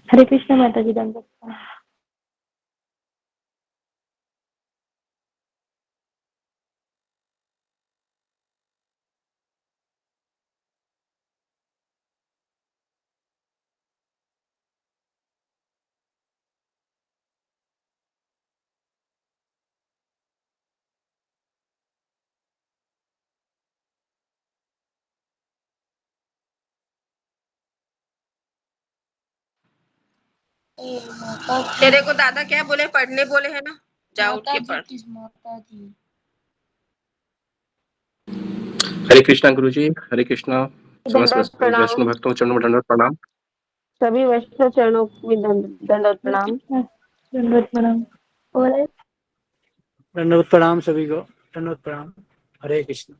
हरे कृष्ण माता जी, दंडवत प्रणाम। तेरे को दादा क्या बोले, पढ़ने बोले है ना, जाओ उठ के पढ़। माता जी हरे कृष्णा गुरु जी, हरे कृष्णा। समस्त दंडवत प्रणाम। वैष्णव भक्तों चरणों में दंडवत प्रणाम। सभी वैष्णव चरणों में दंडवत प्रणाम। दंडवत प्रणाम। दंडवत प्रणाम सभी को, दंडवत प्रणाम। हरे कृष्ण।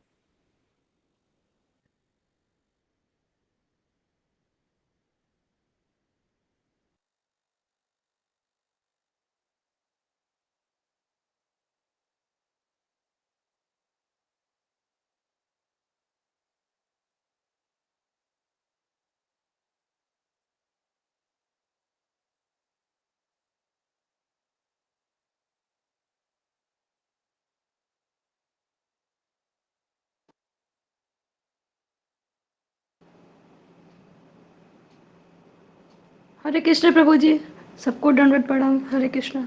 हरे कृष्ण प्रभु जी, सबको दंडवत प्रणाम। हरे कृष्ण।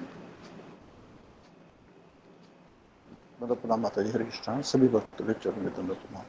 दंडवत प्रणाम माता जी, हरे कृष्णा। सभी भक्तों के चरणों में दंडवत प्रणाम।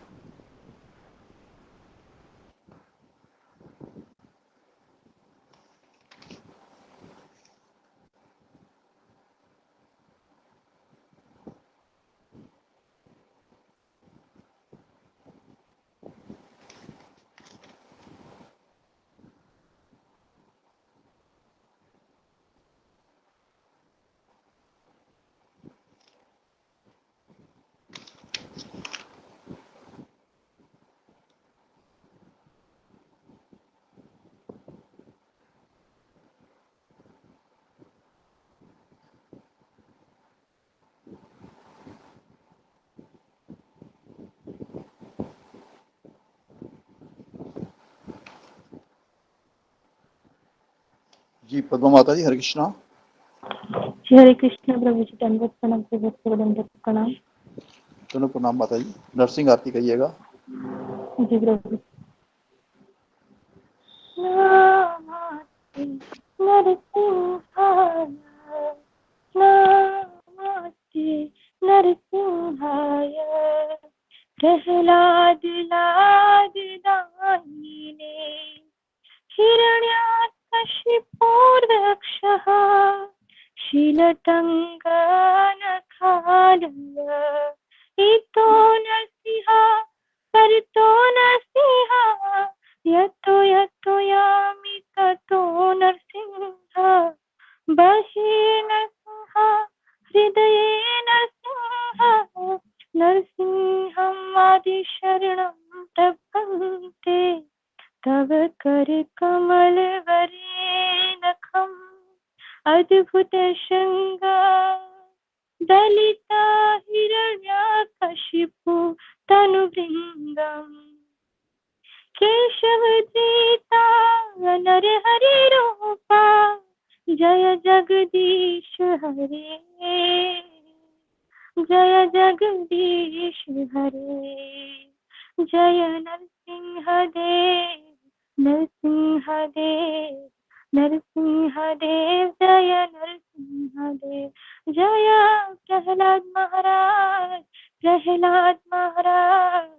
जी पद्मा माता जी, हरे कृष्णा। हरे कृष्ण प्रभु जी, दंडवत प्रणाम। सभी भक्तों को दंडवत प्रणाम। दंडवत प्रणाम माता जी। नरसिंह आरती कहिएगा। जी प्रभु। नमस्ते नरसिंहाय, नमस्ते नरसिंहाय, प्रह्लाद लाद दाहिने, हिरण्याकशिपूर्वक्षः, शीलटङ्कनखालय, इतो नरसिंह करतो नरसिंह, यतो यतो यामि ततो नरसिंह, बहि नरसिंह हृदये नरसिंह, नरसिंहम् आदिशरणं प्रपद्ये, तव कर कमल वरेणखम्, अद्भुत शृंग दलिता हिरण्यकशिपु तनुभृङ्गम्, केशवधृता नरहरि रूपा, जय जगदीश हरे, जय जगदीश हरे, जय नरसिंह देव, नरसिंह देव, नरसिंह देव, जय नरसिंह देव, जय प्रहलाद महाराज, प्रहलाद महाराज,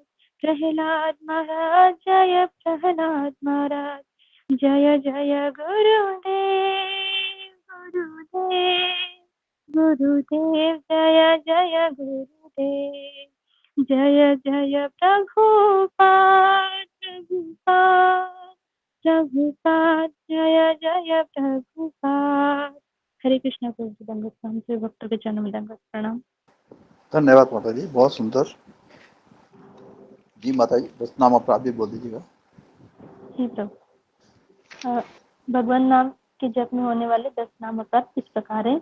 प्रहलाद महाराज, जय प्रहलाद महाराज, जय जय गुरुदेव, गुरुदेव, गुरुदेव, जय जय गुरुदेव, जय जय प्रभुपाद, प्रभुपाद, प्रभुपाद, जय जय प्रभुपाद। हरे कृष्ण प्रभु जी, दंडवत प्रणाम। सभी भक्तों के चरणों में दंडवत प्रणाम। धन्यवाद माता जी, बहुत सुंदर। जी माता जी, बस नाम अपना आप भी बोल दीजिएगा। जी प्रभु। भगवान नाम के जप में होने वाले 10 नाम अपराध इस प्रकार है।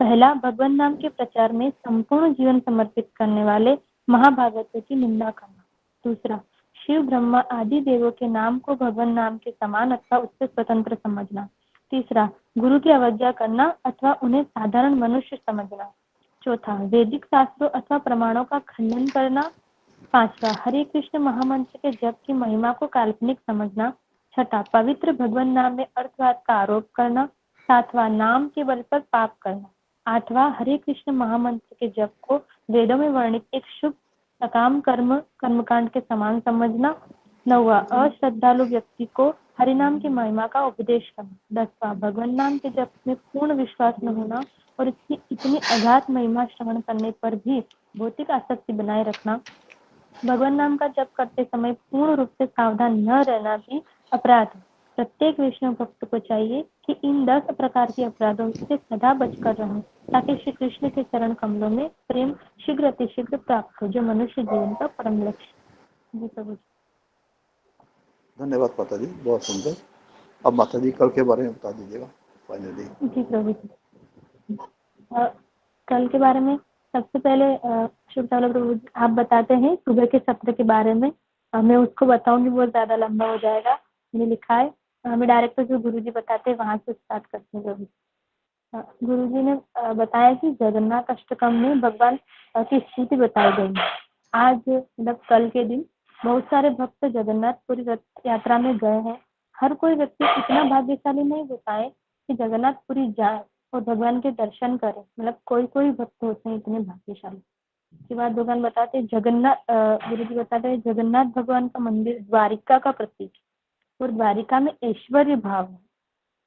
पहला, भगवान नाम के प्रचार में संपूर्ण जीवन समर्पित करने वाले महाभागवतों की निंदा करना। दूसरा, शिव ब्रह्मा आदि देवों के नाम को भगवान नाम के समान अथवा उससे स्वतंत्र समझना। तीसरा, गुरु की अवज्ञा करना अथवा उन्हें साधारण मनुष्य समझना। चौथा, वैदिक शास्त्रों अथवा प्रमाणों का खंडन करना। पांचवा, हरे कृष्ण महामंत्र के जप की महिमा को काल्पनिक समझना। छठा, पवित्र भगवान नाम में अर्थवाद का आरोप करना। सातवां, नाम के बल पर पाप करना। आठवां, हरे कृष्ण महामंत्र के जप को वेदों में वर्णित एक शुभ सकाम कर्मकांड के समान समझना। नौवां, अश्रद्धालु व्यक्ति को हरिनाम की महिमा का उपदेश करना। 10वां, भगवान नाम के जप में पूर्ण विश्वास न होना और इसकी इतनी अगाध महिमा श्रवण करने पर भी भौतिक आसक्ति बनाए रखना। भगवान नाम का जप करते समय पूर्ण रूप से सावधान न रहना भी अपराध है। प्रत्येक वैष्णव भक्त को चाहिए कि इन 10 प्रकार के अपराधों से सदा बचकर रहें, ताकि श्री कृष्ण के चरण कमलों में प्रेम शीघ्र अतिशीघ्र प्राप्त हो, जो मनुष्य जीवन का परम लक्ष्य। जी प्रभु जी। धन्यवाद माता जी, बहुत सुंदर। अब माता जी कल के बारे में बता दीजिएगा फाइनली। जी प्रभु जी। कल के बारे में सबसे पहले शुभ प्रभु जी आप बताते हैं सुबह के सत्र के बारे में। मैं उसको बताऊंगी, बहुत ज्यादा लंबा हो जाएगा। मैंने लिखा है, हमें डायरेक्ट जो गुरु जी बताते हैं वहां से स्टार्ट करते हैं प्रभु। गुरु जी ने बताया कि जगन्नाथ अष्टकम में भगवान की स्तुति बताई गई है। आज मतलब कल के दिन बहुत सारे भक्त जगन्नाथपुरी रथ यात्रा में गए हैं। हर कोई व्यक्ति इतना भाग्यशाली नहीं होता है कि जगन्नाथपुरी जाए और भगवान के दर्शन करे। मतलब कोई कोई भक्त होते हैं इतने भाग्यशाली। उसके बाद भगवान बताते गुरु जी बताते हैं जगन्नाथ भगवान का मंदिर द्वारिका का प्रतीक है और द्वारिका में ऐश्वर्य भाव है,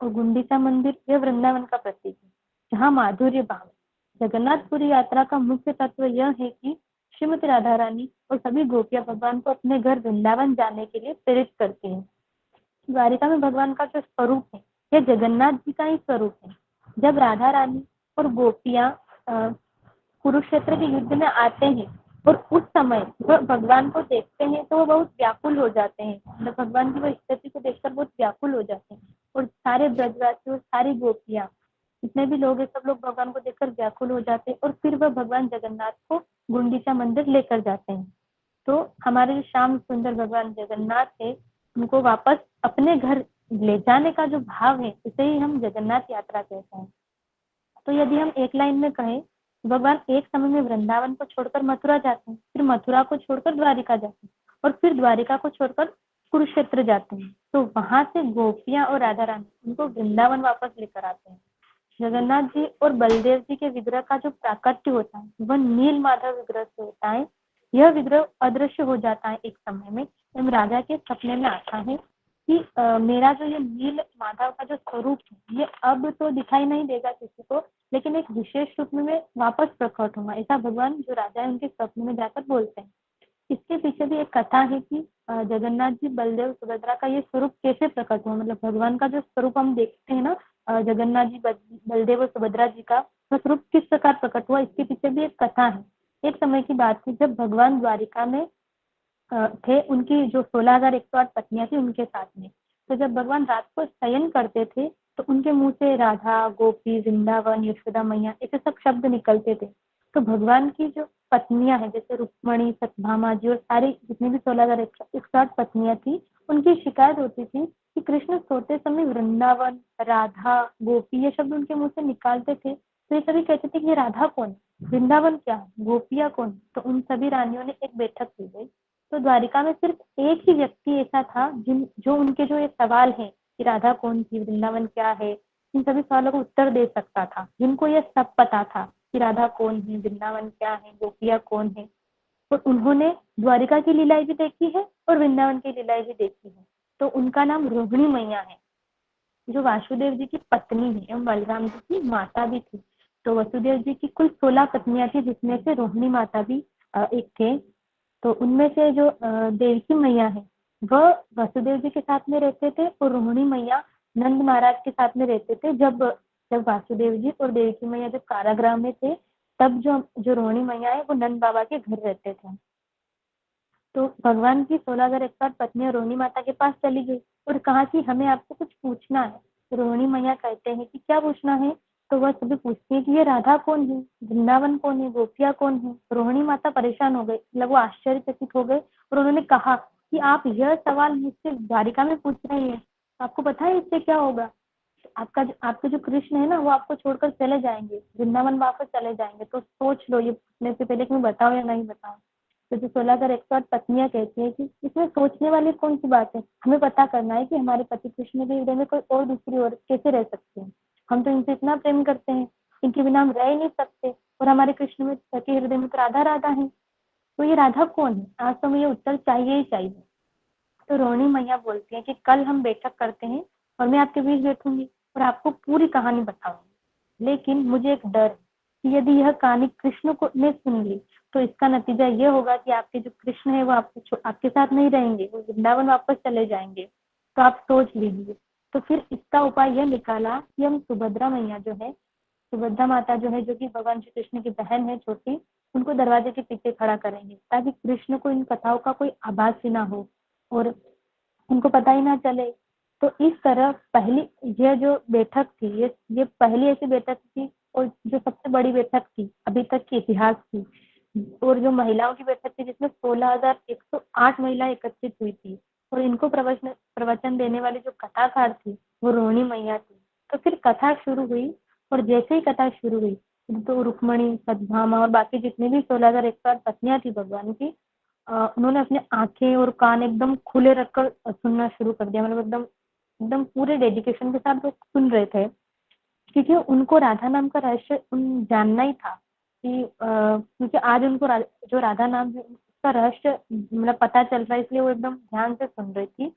और गुंडीचा मंदिर यह वृंदावन का प्रतीक है जहाँ माधुर्य भाव है। जगन्नाथपुरी यात्रा का मुख्य तत्व यह है कि श्रीमती राधा रानी और सभी गोपियां भगवान को अपने घर वृंदावन जाने के लिए प्रेरित करती हैं। द्वारिका में भगवान का जो स्वरूप है यह जगन्नाथ जी का ही स्वरूप है। जब राधा रानी और गोपियां कुरुक्षेत्र के युद्ध में आते हैं और उस समय वह भगवान को देखते हैं तो वो बहुत व्याकुल हो जाते हैं। मतलब भगवान की वह स्थिति को देखकर बहुत व्याकुल हो जाते हैं, और सारे ब्रजवासी और सारी गोपियां जितने भी लोग हैं सब लोग भगवान को देखकर व्याकुल हो जाते हैं, और फिर वह भगवान जगन्नाथ को गुंडीचा मंदिर लेकर जाते हैं। तो हमारे जो श्याम सुंदर भगवान जगन्नाथ है उनको वापस अपने घर ले जाने का जो भाव है उसे ही हम जगन्नाथ यात्रा कहते हैं। तो यदि हम एक लाइन में कहें, भगवान एक समय में वृंदावन को छोड़कर मथुरा जाते हैं, फिर मथुरा को छोड़कर द्वारिका जाते हैं, और फिर द्वारिका को छोड़कर कुरुक्षेत्र जाते हैं। तो वहां से गोपियां और राधा रानी उनको वृंदावन वापस लेकर आते हैं। जगन्नाथ जी और बलदेव जी के विग्रह का जो प्राकट्य होता है वह नील माधव विग्रह से होता है। यह विग्रह अदृश्य हो जाता है एक समय में, जब राजा के सपने में आता है कि मेरा जो ये नील माधव का जो स्वरूप है ये अब तो दिखाई नहीं देगा किसी को, लेकिन एक विशेष रूप में वापस प्रकट होगा। ऐसा भगवान जो राजा है उनके स्वप्न में जाकर बोलते हैं। इसके पीछे भी एक कथा है कि जगन्नाथ जी बलदेव सुभद्रा का ये स्वरूप कैसे प्रकट हुआ। मतलब भगवान का जो स्वरूप हम देखते हैं ना, जगन्नाथ जी बलदेव और सुभद्रा जी का स्वरूप किस प्रकार प्रकट हुआ, इसके पीछे भी एक कथा है। एक समय की बात थी जब भगवान द्वारिका में थे, उनकी जो 16,108 पत्नियां थी उनके साथ में। तो जब भगवान रात को शयन करते थे तो उनके मुंह से राधा, गोपी, वृंदावन, यशोदा मैया ऐसे सब शब्द निकलते थे। तो भगवान की जो पत्नियां हैं जैसे रुक्मणी, सत्यभामा जी और सारी जितनी भी 16,108 पत्नियां थी, उनकी शिकायत होती थी कि कृष्ण सोते समय वृंदावन, राधा, गोपी ये शब्द उनके मुंह से निकालते थे। तो ये सभी कहते थे कि ये राधा कौन, वृंदावन क्या है, गोपियां कौन। तो उन सभी रानियों ने एक बैठक की गई। तो द्वारिका में सिर्फ एक ही व्यक्ति ऐसा था जो उनके जो ये सवाल है कि राधा कौन थी, वृंदावन क्या है, इन सभी सवालों का उत्तर दे सकता था, जिनको ये सब पता था कि राधा कौन है, वृंदावन क्या है, गोपियां कौन है। और उन्होंने द्वारिका की लीलाएं भी देखी है और वृंदावन की लीलाएं भी देखी है। तो उनका नाम रोहिणी मैया है, जो वासुदेव जी की पत्नी है एवं बलराम जी की माता भी थी। तो वसुदेव जी की कुल 16 पत्नियां थी, जिसमें से रोहिणी माता भी एक थे। तो उनमें से जो देवकी मैया है वह वसुदेव जी के साथ में रहते थे, और रोहिणी मैया नंद महाराज के साथ में रहते थे। जब वासुदेव जी और देवकी मैया जब कारागृह में थे तब जो रोहिणी मैया है वो नंद बाबा के घर रहते थे। तो भगवान की 16,108 पत्नियां रोहिणी माता के पास चली गई और कहा कि हमें आपसे कुछ पूछना है। तो रोहिणी मैया कहते हैं कि क्या पूछना है। तो वह सभी पूछती है कि ये राधा कौन है, वृंदावन कौन है, गोपिया कौन है। रोहिणी माता परेशान हो गई, मतलब वो आश्चर्यचकित हो गए और उन्होंने कहा कि आप यह सवाल मुझसे द्वारिका में पूछ रहे हैं, आपको पता है इससे क्या होगा। आपके जो कृष्ण है ना वो आपको छोड़कर चले जाएंगे, वृंदावन वापस चले जाएंगे। तो सोच लो ये पूछने से पहले कि मैं बताऊं या नहीं बताऊं। तो जो 16,108 पत्नियां कहती है कि इसमें सोचने वाली कौन सी बात है, हमें पता करना है कि हमारे पति कृष्ण के हृदय में कोई और दूसरी ओर कैसे रह सकते हैं। हम तो इनसे इतना प्रेम करते हैं, इनके बिना हम रह ही नहीं सकते, और हमारे कृष्ण में के हृदय में तो राधा राधा है। तो ये राधा कौन है, आज तो हमें ये उत्तर चाहिए ही चाहिए। तो रोहिणी मैया बोलती है कि कल हम बैठक करते हैं और मैं आपके बीच बैठूंगी और आपको पूरी कहानी बताऊंगी। लेकिन मुझे एक डर है कि यदि यह कहानी कृष्ण को ने सुन ली तो इसका नतीजा ये होगा कि आपके जो कृष्ण है वो आपके साथ नहीं रहेंगे, वो वृंदावन वापस चले जाएंगे। तो आप सोच लीजिए। तो फिर इसका उपाय यह निकाला कि हम सुभद्रा मैया जो है, सुभद्रा माता जो है, जो कि भगवान श्री कृष्ण की बहन है छोटी, उनको दरवाजे के पीछे खड़ा करेंगे ताकि कृष्ण को इन कथाओं का कोई आभास ही ना हो और उनको पता ही ना चले। तो इस तरह पहली यह जो बैठक थी, ये पहली ऐसी बैठक थी और जो सबसे बड़ी बैठक थी अभी तक के इतिहास की, और जो महिलाओं की बैठक थी जिसमें 16,108 महिलाएं एकत्रित हुई थी और इनको प्रवचन देने वाली जो कथाकार थी वो रोहिणी मैया थी। तो फिर कथा शुरू हुई और जैसे ही कथा शुरू हुई तो रुक्मणी, सत्यभामा और बाकी जितनी भी 16,108 पत्नियां थी भगवान की, उन्होंने अपने आंखें और कान एकदम खुले रखकर सुनना शुरू कर दिया। मतलब एकदम एकदम पूरे डेडिकेशन के साथ वो सुन रहे थे, क्योंकि उनको राधा नाम का रहस्य जानना ही था कि क्योंकि आज उनको जो राधा नाम है उसका रहस्य मतलब पता चल रहा है, इसलिए वो एकदम ध्यान से सुन रही थी।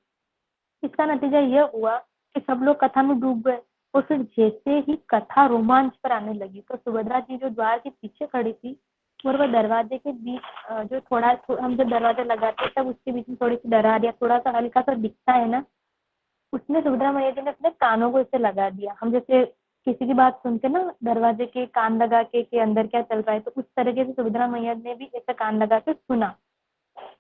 इसका नतीजा यह हुआ कि सब लोग कथा में डूब गए और फिर जैसे ही कथा रोमांच पर आने लगी तो सुभद्रा जी जो द्वार के पीछे खड़ी थी और वह दरवाजे के बीच जो हम जब दरवाजा लगाते हैं तब उसके बीच में थोड़ी सी दरार या थोड़ा सा हल्का सा दिखता है ना, उसने सुभद्रा मैया जी ने अपने कानों को इसे लगा दिया। हम जैसे किसी की बात सुनते ना दरवाजे के कान लगा के अंदर क्या चल रहा है, तो उस तरीके से सुभद्रा मैया ने भी ऐसा कान लगा के सुना।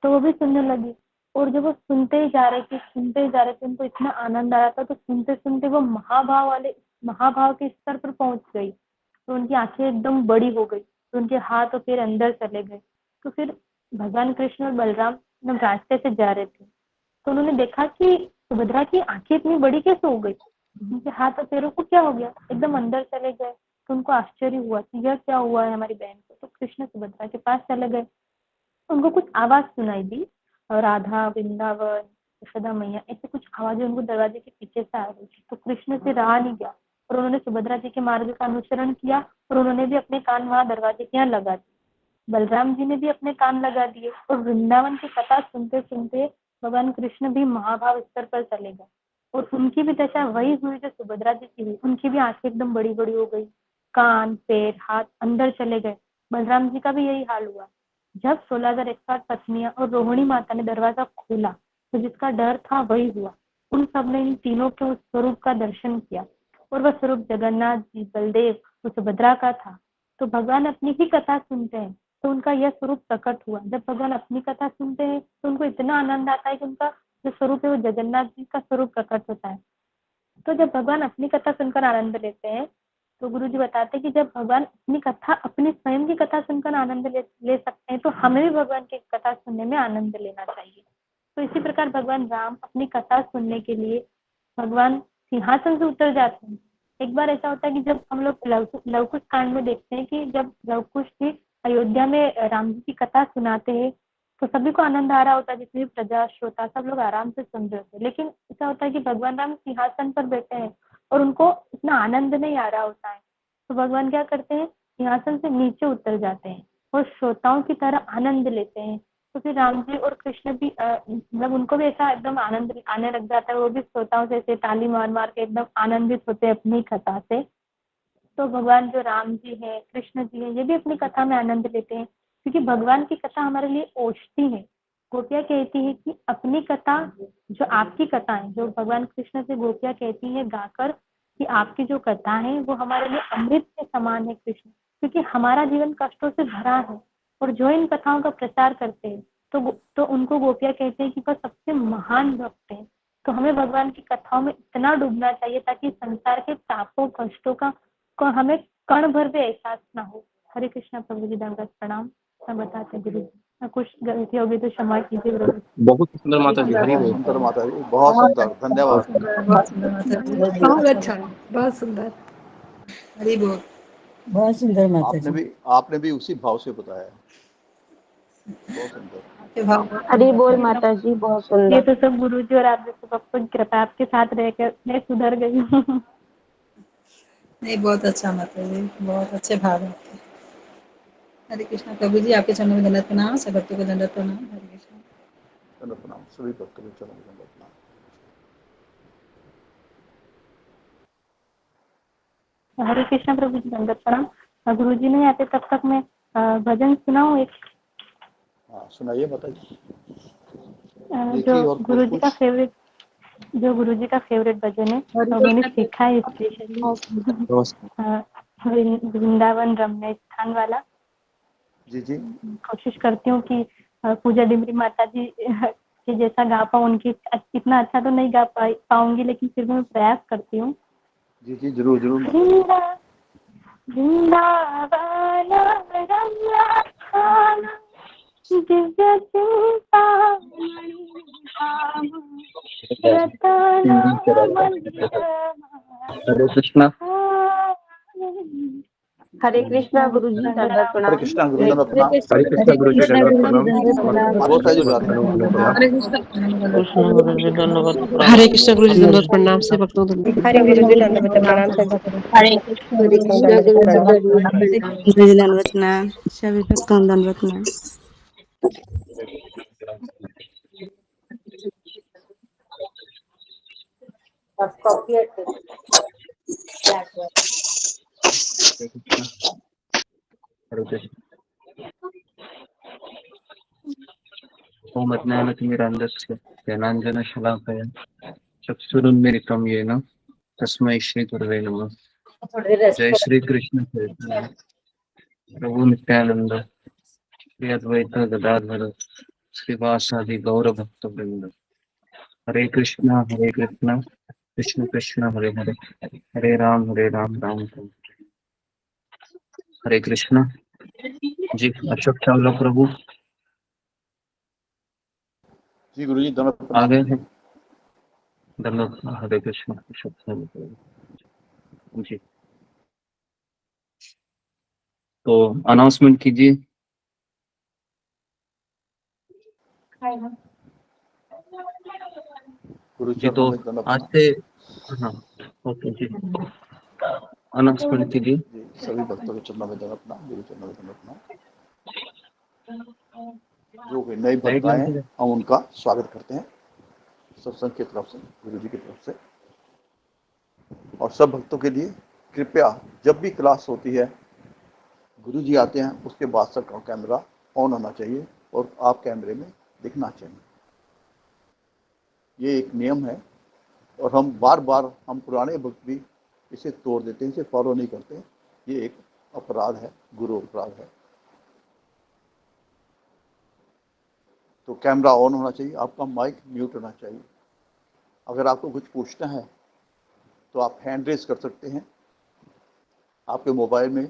तो वो भी सुनने लगी और जब वो सुनते ही जा रहे थे उनको इतना आनंद आ रहा था, तो सुनते सुनते वो महाभाव के स्तर पर पहुंच गई। तो उनकी आंखें एकदम बड़ी हो गई, तो उनके हाथ और पैर अंदर चले गए। तो फिर भगवान कृष्ण और बलराम जब रास्ते से जा रहे थे तो उन्होंने देखा कि सुभद्रा की आंखें इतनी बड़ी कैसे हो गई, उनके हाथ और पैरों को क्या हो गया, एकदम अंदर चले गए। तो उनको आश्चर्य हुआ कि यह क्या हुआ है हमारी बहन को। तो कृष्ण सुभद्रा के पास चले गए, उनको कुछ आवाज सुनाई दी, राधा, वृंदावन, यशोदा मैया, ऐसे कुछ आवाजें उनको दरवाजे के पीछे से आ रही थी। तो कृष्ण से रहा नहीं गया और उन्होंने सुभद्रा जी के मार्ग का अनुसरण किया और उन्होंने भी अपने कान वहां दरवाजे के यहाँ लगा दिए। बलराम जी ने भी अपने कान लगा दिए और वृंदावन की कथा सुनते सुनते भगवान कृष्ण भी महाभाव स्तर पर चले गए और उनकी भी दशा वही हुई जो सुभद्रा जी की हुई। उनकी भी आंखें एकदम बड़ी बड़ी हो गई, कान, पैर, हाथ अंदर चले गए। बलराम जी का भी यही हाल हुआ। जब 16,108 पत्नियां और रोहिणी माता ने दरवाजा खोला तो जिसका डर था वही हुआ। उन सब ने इन तीनों के उस स्वरूप का दर्शन किया और वह स्वरूप जगन्नाथ जी, बलदेव और सुभद्रा का था। तो भगवान अपनी ही कथा सुनते हैं तो उनका यह स्वरूप प्रकट हुआ। जब भगवान अपनी कथा सुनते हैं तो उनको इतना आनंद आता है कि उनका जो स्वरूप है वो जगन्नाथ जी का स्वरूप प्रकट होता है। तो जब भगवान अपनी कथा सुनकर आनंद लेते हैं तो गुरु जी बताते हैं कि जब भगवान अपनी स्वयं की कथा सुनकर आनंद ले सकते हैं तो हमें भी भगवान की कथा सुनने में आनंद लेना चाहिए। तो इसी प्रकार भगवान राम अपनी कथा सुनने के लिए भगवान सिंहासन से उतर जाते हैं। एक बार ऐसा होता है कि जब हम लोग लवकुश कांड में देखते हैं कि जब लवकुश जी अयोध्या में राम जी की कथा सुनाते हैं तो सभी को आनंद आ रहा होता है, जितनी भी प्रजा श्रोता सब लोग आराम से सुन रहे होते हैं। लेकिन ऐसा होता है कि भगवान राम सिंहासन पर बैठे हैं और उनको इतना आनंद नहीं आ रहा होता है। तो भगवान क्या करते हैं, सिंहासन से नीचे उतर जाते हैं और श्रोताओं की तरह आनंद लेते हैं। तो फिर राम जी और कृष्ण भी मतलब उनको भी ऐसा एकदम आनंद आने लग जाता है, वो भी श्रोताओं से ऐसे ताली मार मार के एकदम आनंदित होते हैं अपनी कथा से। तो भगवान जो राम जी है, कृष्ण जी है, ये भी अपनी कथा में आनंद लेते हैं क्योंकि भगवान की कथा हमारे लिए औषधि है। गोपियाँ कहती है कि अपनी कथा, जो आपकी कथा है, जो भगवान कृष्ण से गोपियाँ कहती है गाकर कि आपकी जो कथा है वो हमारे लिए अमृत के समान है कृष्ण, क्योंकि हमारा जीवन कष्टों से भरा है और जो इन कथाओं का प्रचार करते हैं तो उनको गोपियाँ कहते हैं कि वह सबसे महान भक्त है। तो हमें भगवान की कथाओं में इतना डूबना चाहिए ताकि संसार के तापों कष्टों का को हमें कण भर भी एहसास ना हो। हरे कृष्णा प्रभु जी, दंडवत प्रणाम। सब बताते गुरु जी। कुछ गलती होगी तो क्षमा कीजिए प्रभु। बहुत सुंदर माता जी, हरि बहुत बोल। सुंदर माता जी, बहुत सुंदर, धन्यवाद। बहुत अच्छा, बहुत सुंदर। हरी बोल। बहुत सुंदर माता जी। आपने भी उसी भाव से बताया, बहुत सुंदर। हरी बोल माता जी, बहुत ये सुंदर। तो सब गुरुजी और आप जैसे भक्तों की कृपा, आपके साथ रहकर मैं सुधर गई हूँ। नहीं, बहुत अच्छा माता जी, बहुत अच्छे भाव है। हरे कृष्णा प्रभु जी, आपके चरणों में दंडवत प्रणाम, सब भक्तों को दंडवत प्रणाम। हरे कृष्णा। दंडवत प्रणाम, सभी भक्तों को चरणों में दंडवत प्रणाम। हरे कृष्णा प्रभु जी, दंडवत प्रणाम। गुरु जी नहीं आते तब तक मैं भजन सुनाऊं एक। हाँ सुनाइए माता जी। जो गुरुजी का फेवरेट, जो गुरुजी का फेवरेट भजन है, तो मैंने सीखा है स्पेशली वृंदावन रमणीय स्थान वाला। जी जी। कोशिश करती हूँ कि पूजा डिमरी माता जी के जैसा गा पाऊँ, उनकी इतना अच्छा तो नहीं गा पाऊंगी, लेकिन फिर भी मैं प्रयास करती हूँ। जी जी, जरूर जरूर। वृंदावन रमणीय दिव्य हरे कृष्णा। हरे कृष्णा गुरु जी, दंडवत हरे प्रणाम। कृष्णा गुरु दंडवत प्रणाम। हरे कृष्णा गुरु जी, दंडवत प्रणाम। बहुत सारी बात है। कृष्ण गुरु जी दंडवत प्रणाम। हरे कृष्ण गुरु जी दंडवत प्रणाम से भक्तों को हरे गुरु जी दंडवत प्रणाम। हरे कृष्ण गुरु जी दंडवत प्रणाम, सभी भक्तों को दंडवत प्रणाम। हरे कृष्णा। ओम अज्ञानतिमिरान्धस्य ज्ञानाञ्जनशलाकया चक्षुरुन्मीलितं येन तस्मै श्री गुरवे नमः। जय श्री कृष्ण चैतन्य प्रभु नित्यानंद श्री अद्वैत गदाधर श्रीवासादि गौर भक्त वृंद। हरे कृष्णा कृष्ण कृष्ण हरे हरे, हरे राम राम राम। हरे कृष्णा जी। अशोक चावला प्रभु जी गुरु जी दंडवत आ प्रणाम। गए हैं। धन्यवाद। हरे कृष्णा अशोक चावला प्रभु जी। तो अनाउंसमेंट कीजिए। गुरु जी चरणों तो में दंडवत आज प्रणाम। से, हाँ ओके जी, अनाउंसमेंट कीजिए। जी सभी भक्तों के चरणों में दंडवत प्रणाम, गुरु चरणों में दंडवत प्रणाम। जो भी नए भक्त आए हैं हम उनका स्वागत करते हैं सत्संग की तरफ से, गुरु जी की तरफ से। और सब भक्तों के लिए कृपया जब भी क्लास होती है, गुरु जी आते हैं, उसके बाद सबका कैमरा ऑन होना चाहिए और आप कैमरे में दिखना चाहिए। ये एक नियम है और हम बार बार, हम पुराने भक्त भी इसे तोड़ देते हैं, इसे फॉलो नहीं करते। ये एक अपराध है, गुरु अपराध है। तो कैमरा ऑन होना चाहिए, आपका माइक म्यूट होना चाहिए। अगर आपको कुछ पूछना है तो आप हैंड रेज कर सकते हैं। आपके मोबाइल में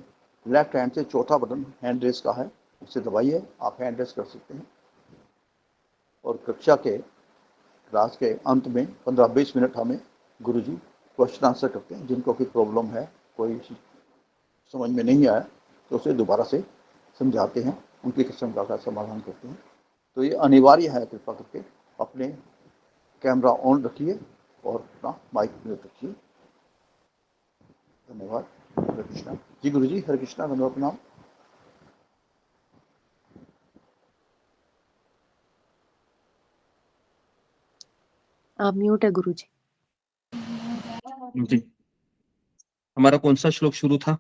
लेफ्ट हैंड से चौथा बटन हैंड रेज का है, उसे दबाइए, आप हैंड रेज कर सकते हैं। और कक्षा के क्लास के अंत में 15-20 मिनट हमें गुरुजी क्वेश्चन आंसर करते हैं। जिनको कोई प्रॉब्लम है, कोई समझ में नहीं आया तो उसे दोबारा से समझाते हैं, उनकी शंका का समाधान करते हैं। तो ये अनिवार्य है, कृपा करके अपने कैमरा ऑन रखिए और अपना माइक म्यूट रखिए। धन्यवाद। हरे कृष्णा जी। गुरु जी हरे कृष्णा, धन्यवाद प्रणाम। आप म्यूट है गुरु जी। जी हमारा कौन सा श्लोक शुरू था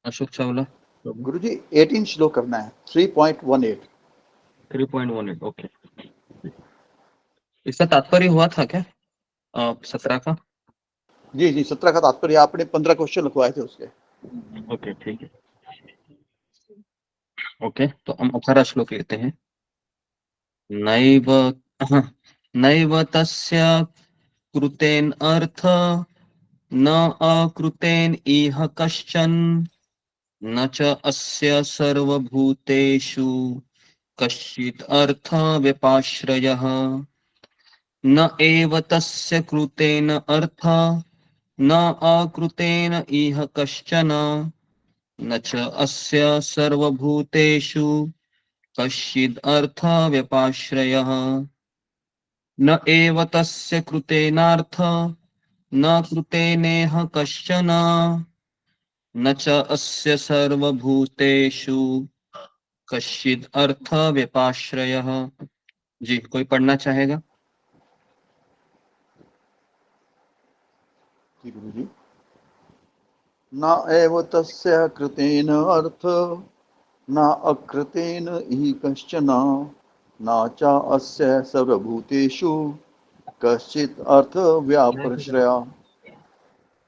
अशोक चावला? गुरु जी 18 श्लोक करना है, 3.18। 3.18 ओके। इसका तात्पर्य हुआ था क्या 17 का? जी जी 17 का तात्पर्य, आपने 15 क्वेश्चन लिखवाए थे उसके। ओके ठीक है। ओके तो हम 18 श्लोक लेते हैं। नैव तस्य कृतेन अर्थ न अकृतेन इह कश्चन न च अस्य सर्वभूतेषु कश्चित् अर्थव्यपाश्रयः न एव तस्य कृतेन अर्थः न अकृतेन इह कश्चन न च अस्य सर्वभूतेषु कश्चिद् अर्थव्यपाश्रयः न एव तस्य कृतेनार्थः न कृतेनेह कश्चन न च अस्य सर्वभूतेषु कश्चिद् अर्थव्यपाश्रयः। जी, कोई पढ़ना चाहेगा? जी गुरुजी। न एव तस्य कृतेन अर्थ न अकृतेन हि कश्चन न च अस्य सर्वभूतेषु कश्चित् अर्थ व्यापश्रया।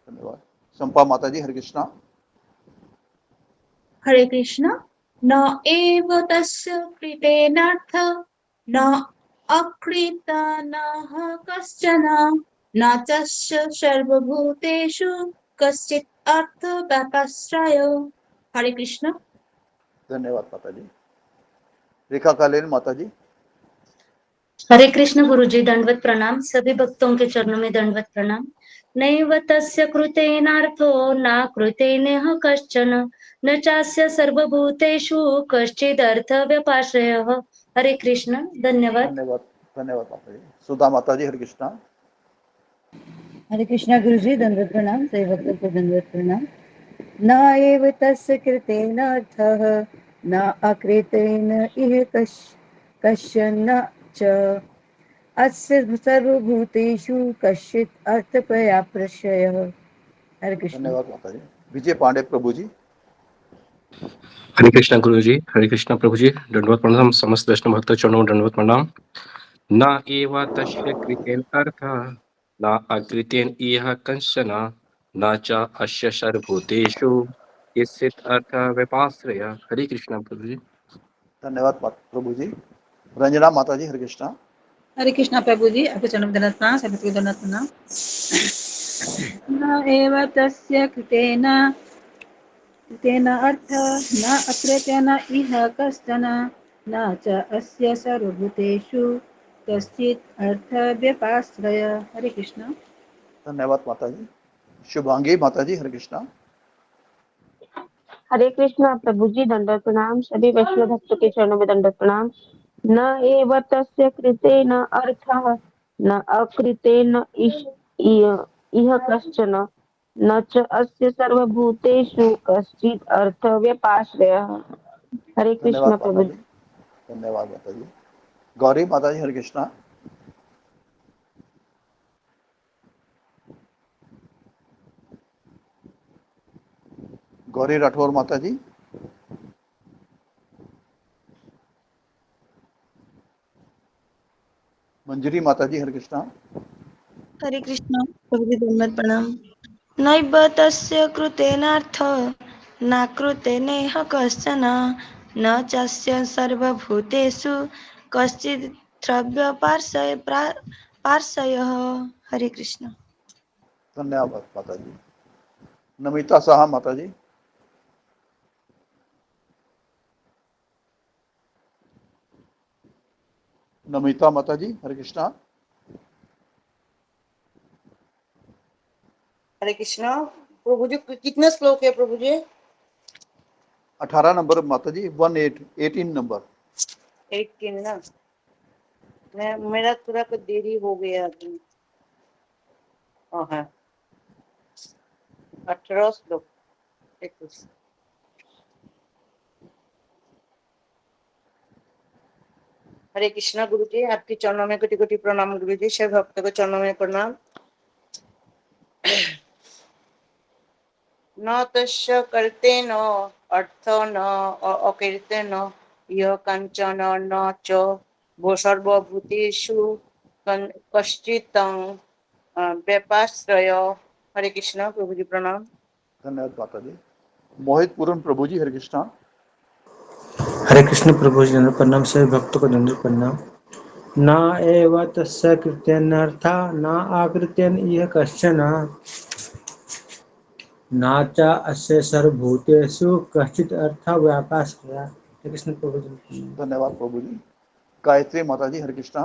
धन्यवाद। संपा माता जी, हरे कृष्णा। हरे कृष्ण। न एव तस्य कृतेनार्थ न अकृतनः कश्चन न तस्य सर्वभूतेषु कश्चित् अर्थव्यपाश्रयो। हरे कृष्ण। धन्यवाद माता जी। रेखा कालीन माता जी। हरे कृष्ण गुरुजी, दंडवत प्रणाम। सभी भक्तों के चरणों में दंडवत प्रणाम। नैव तस्य कृतेनार्थो न कृतेनेह कश्चन न चास्य सर्वभूतेषु कश्चिद् अर्थव्यपाश्रयः। हरे कृष्ण। धन्यवाद। धन्यवाद। धन्यवाद माता जी। सुधा माता जी, हरे कृष्णा। हरे कृष्णा गुरुजी, दंडवत प्रणाम। सभी भक्तों को दंडवत प्रणाम। न एव तस्य कृतेन अर्थः न अकृतेन इह कश्चन च अस्य सर्वभूतेषु कश्चित् अर्थव्यापाश्रयः। हरे कृष्ण। धन्यवाद माता जी। विजय पांडे प्रभु जी। हरे कृष्णा गुरु जी, हरे कृष्णा प्रभु जी, दंडवत प्रणाम। समस्त वैष्णव भक्त चरणों में दंडवत प्रणाम। न एव तस्य कृतेन अर्थः न अकृतेन इह कश्चन न च अस्य सर्वभूतेषु कश्चित् अर्थव्यापाश्रयः। हरे कृष्णा प्रभु जी। धन्यवाद प्रभु जी। रंजना माता जी, हरे कृष्णा। हरे कृष्णा प्रभु जी, आपके चरणों में दंडवत प्रणाम, सभी को दंडवत प्रणाम। न एव तस्य कृतेन अर्थ न अकृतेन इह कश्चन न च अस्य सर्वभूतेषु कश्चित् अर्थव्यपाश्रय। हरे कृष्ण। धन्यवाद माता जी। शुभांगी माता जी, हरे कृष्णा। हरे कृष्णा प्रभु जी, दंडवत प्रणाम। सभी वैष्णव भक्तों के चरणों में दंडवत प्रणाम। न एव तस्य कृतेन अर्थः न अकृतेन इह कश्चन न च अस्य सर्वभूतेषु कश्चित् अर्थव्यपाश्रयः। हरे धन्यवाद कृष्ण माता प्रभु जी। धन्यवाद माता जी। गौरी माता जी, हरे कृष्णा। गौरी राठौर माता जी। मंजरी माता जी, हरे कृष्णा। हरे कृष्ण प्रभु जी, दंडवत प्रणाम। नैव तस्य कृतेनार्थ न कृतेनेह कश्चन न चास्य सर्वभूतेषु कश्चित् पार्श्वयः। हरे कृष्ण। धन्यवाद माता जी। नमिता साहा माता जी। नमिता माता जी, हरे कृष्णा। हरे कृष्णा प्रभु जी। कितने श्लोक है प्रभु जी? 18 नंबर माता जी। 18 नंबर। 18 ना। मेरा थोड़ा कुछ देरी हो गया अभी। हाँ, 18 श्लोक। हरे कृष्णा गुरु जी, आपके चरणों में कोटि कोटि प्रणाम गुरु जी। सब भक्तों को चरणों में प्रणाम। न तस्य करते न अर्थ न अकीर्ते न यह कंचन न च वो सर्वभूतेषु कश्चित् व्यपाश्रय। हरे कृष्णा प्रभु जी, प्रणाम। धन्यवाद माता जी। मोहित पूर्ण प्रभु जी, हरे कृष्णा। हरे कृष्ण प्रभु जी, दंडवत प्रणाम। सभी भक्तों को दंडवत प्रणाम। न एव तस्य कृतेन अर्थः न अकृतेन इह कश्चन ना च अस्य सर्वभूतेषु कश्चित् अर्थः व्यापाश्रयः। हरे कृष्ण प्रभु जी। धन्यवाद प्रभु जी। गायत्री माता जी, हरे कृष्णा।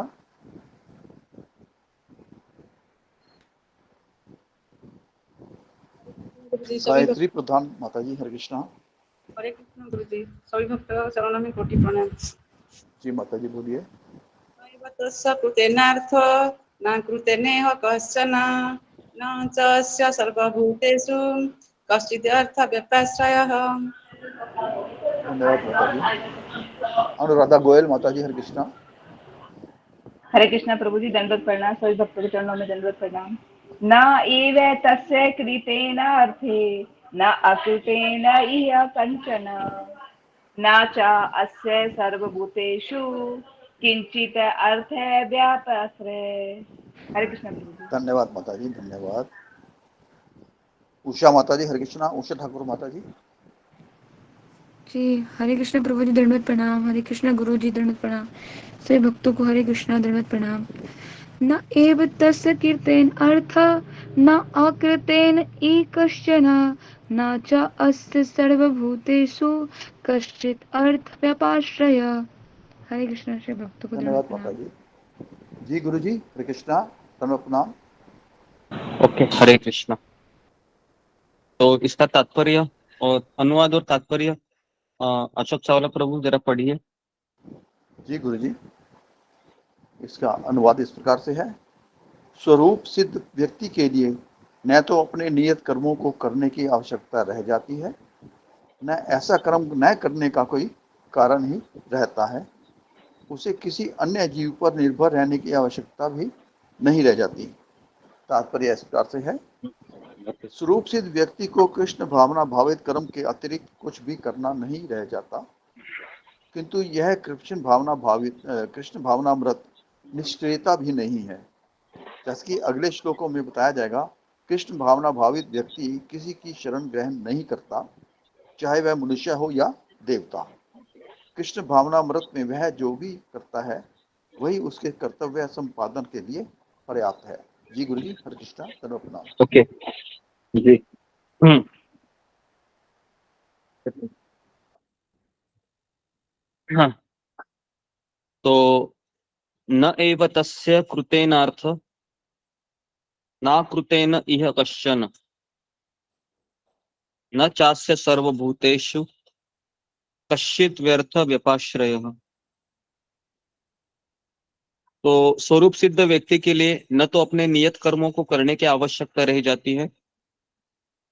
गुरुजी सभी भक्त गायत्री प्रधान माता जी, हरे कृष्णा। हरे कृष्ण गुरुजी सभी भक्त चरणों में कोटि प्रणाम। जी माता जी बोलिए। तस्य कृतेनार्थो न कृतेनेह कश्चन न च अस्य सर्वभूतेषु कश्चित् अर्थ व्यपाश्रयः। धन्यवाद माता जी। अनुराधा गोयल माता जी, हरे कृष्णा। हरे कृष्णा प्रभु जी, दंडवत प्रणाम। सभी भक्तों के चरणों में दंडवत प्रणाम। न एव तस्य कृतेन अर्थे न अकृतेन इह कंचन न च अस्य सर्वभूतेषु किंचित अर्थ व्यापाश्रय। हरे कृष्णा प्रभु जी। धन्यवाद माता जी, धन्यवाद। उषा माता जी, हरे कृष्णा। उषा ठाकुर माता जी। जी हरे कृष्ण प्रभु जी दंडवत प्रणाम। हरे कृष्ण गुरु जी दंडवत प्रणाम। सभी भक्तों को हरे कृष्णा दंडवत प्रणाम। न एव तस्य कीर्तेन अर्थ न अकृतेन कश्चन न च अस्य सर्वभूतेषु कश्चित् अर्थ व्यापाश्रय। हरे कृष्ण। सभी भक्तों को दंडवत धन्यवाद माता प्रणाम। जी। जी गुरु जी, हरे कृष्णा। धन्यवाद प्रणाम। ओके, हरे कृष्णा। तो इसका तात्पर्य और अनुवाद और तात्पर्य अशोक चावला प्रभु जरा पढ़िए। जी गुरु जी, इसका अनुवाद इस प्रकार से है। स्वरूप सिद्ध व्यक्ति के लिए न तो अपने नियत कर्मों को करने की आवश्यकता रह जाती है, न ऐसा कर्म न करने का कोई कारण ही रहता है। उसे किसी अन्य जीव पर निर्भर रहने की आवश्यकता भी नहीं रह जाती। तात्पर्य इस प्रकार से है। स्वरूप सिद्ध व्यक्ति को कृष्ण भावना भावित कर्म के अतिरिक्त कुछ भी करना नहीं रह जाता, किंतु यह कृष्ण भावनामृत निष्क्रियता भी नहीं है। जैसे कि अगले श्लोकों में बताया जाएगा, कृष्ण भावना भावित व्यक्ति किसी की शरण ग्रहण नहीं करता, चाहे वह मनुष्य हो या देवता। कृष्ण भावनामृत में वह जो भी करता है वही उसके कर्तव्य संपादन के लिए पर्याप्त है। जी गुरु जी, हरे कृष्णा। प्रणाम। ओके जी। हाँ, तो न एव तस्य कृतेनार्थ न कृतेन इह कश्चन न चास्य सर्वभूतेषु कश्चित् व्यर्थ व्यपाश्रयः। तो स्वरूप सिद्ध व्यक्ति के लिए न तो अपने नियत कर्मों को करने की आवश्यकता रह जाती है,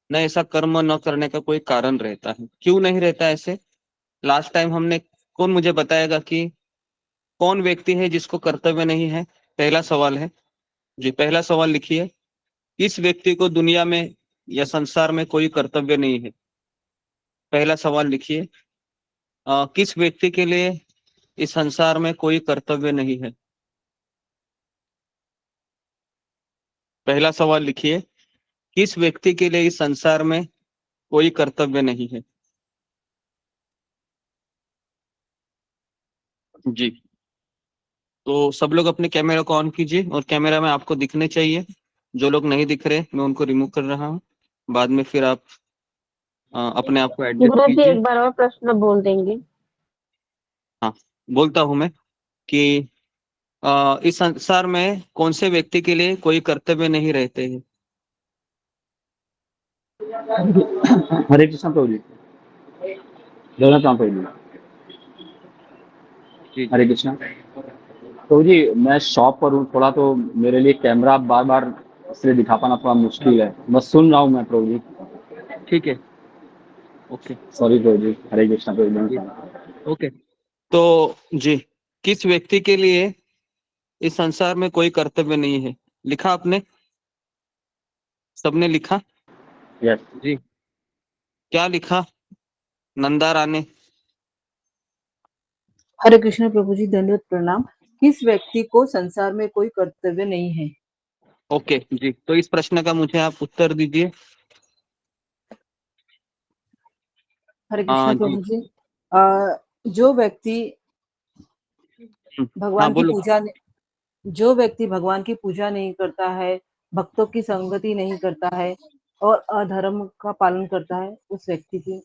न ऐसा कर्म न करने का कोई कारण रहता है। क्यों नहीं रहता ऐसे? लास्ट टाइम हमने, कौन मुझे बताएगा कि कौन व्यक्ति है जिसको कर्तव्य नहीं है? पहला सवाल है जी, पहला सवाल लिखिए। किस व्यक्ति को दुनिया में या संसार में कोई कर्तव्य नहीं है? पहला सवाल लिखिए। किस व्यक्ति के लिए इस संसार में कोई कर्तव्य नहीं है? पहला सवाल लिखिए। किस व्यक्ति के लिए इस संसार में कोई कर्तव्य नहीं है? जी, तो सब लोग अपने कैमरा को ऑन कीजिए और कैमरा में आपको दिखने चाहिए। जो लोग नहीं दिख रहे मैं उनको रिमूव कर रहा हूँ। बाद में फिर आप अपने आप को एडजस्ट गुरु जी कीजिए। एक बार और प्रश्न बोल देंगे? हाँ, बोलता हूँ मैं कि इस संसार में कौन से व्यक्ति के लिए कोई कर्तव्य नहीं रहते हैं? हरे कृष्ण प्रभु जी। दोनों काम पर जी हरे कृष्णा प्रभु जी। मैं शॉप पर हूँ थोड़ा, तो मेरे लिए कैमरा बार बार इसलिए दिखा पाना थोड़ा मुश्किल है। बस सुन रहा हूँ मैं प्रभु जी। ठीक है, ओके। सॉरी प्रभु जी। हरे कृष्णा प्रभु जी। ओके, तो जी, किस व्यक्ति के लिए इस संसार में कोई कर्तव्य नहीं है? लिखा आपने? सबने लिखा? यस जी, क्या लिखा नंदा राने? हरे कृष्ण प्रभु जी दंडवत प्रणाम। किस व्यक्ति को संसार में कोई कर्तव्य नहीं है? ओके जी, तो इस प्रश्न का मुझे आप उत्तर दीजिए। हरे कृष्ण जी। प्रभु जी। जो व्यक्ति हाँ भगवान की बोलो। पूजा जो व्यक्ति भगवान की पूजा नहीं करता है, भक्तों की संगति नहीं करता है और अधर्म का पालन करता है उस व्यक्ति के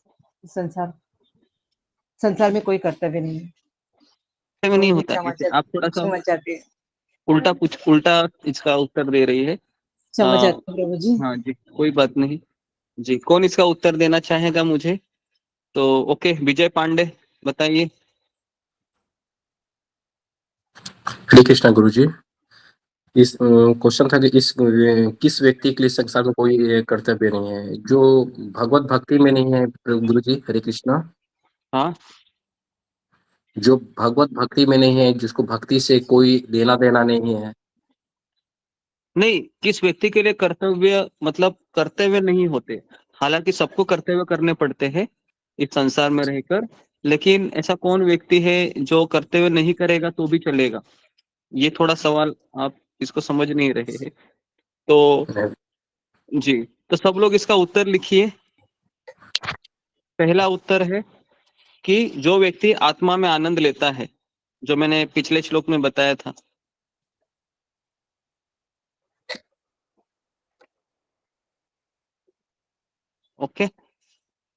संसार में कोई कर्तव्य नहीं है। में नहीं प्रभु जी होता है ऐसे। आप थोड़ा सा क्षमा चाहते हैं। उल्टा इसका उत्तर दे रही है। क्षमा चाहते हैं प्रभु जी। हाँ जी, कोई बात नहीं जी। कौन इसका उत्तर देना चाहेगा मुझे? तो ओके, विजय पांडे बताइए। हरे कृष्णा गुरु जी। इस क्वेश्चन था कि किस व्यक्ति के लिए संसार में कोई कर्तव्य नहीं है? जो भगवत भक्ति में नहीं है गुरु जी। हरे कृष्णा। हाँ, जो भगवत भक्ति में नहीं है, जिसको भक्ति से कोई लेना देना नहीं है। नहीं, किस व्यक्ति के लिए कर्तव्य मतलब कर्तव्य नहीं होते। हालांकि सबको कर्तव्य करने पड़ते हैं इस संसार में रहकर, लेकिन ऐसा कौन व्यक्ति है जो कर्तव्य नहीं करेगा तो भी चलेगा? ये थोड़ा सवाल आप इसको समझ नहीं रहे हैं तो जी। तो सब लोग इसका उत्तर लिखिए। पहला उत्तर है कि जो व्यक्ति आत्मा में आनंद लेता है, जो मैंने पिछले श्लोक में बताया था। ओके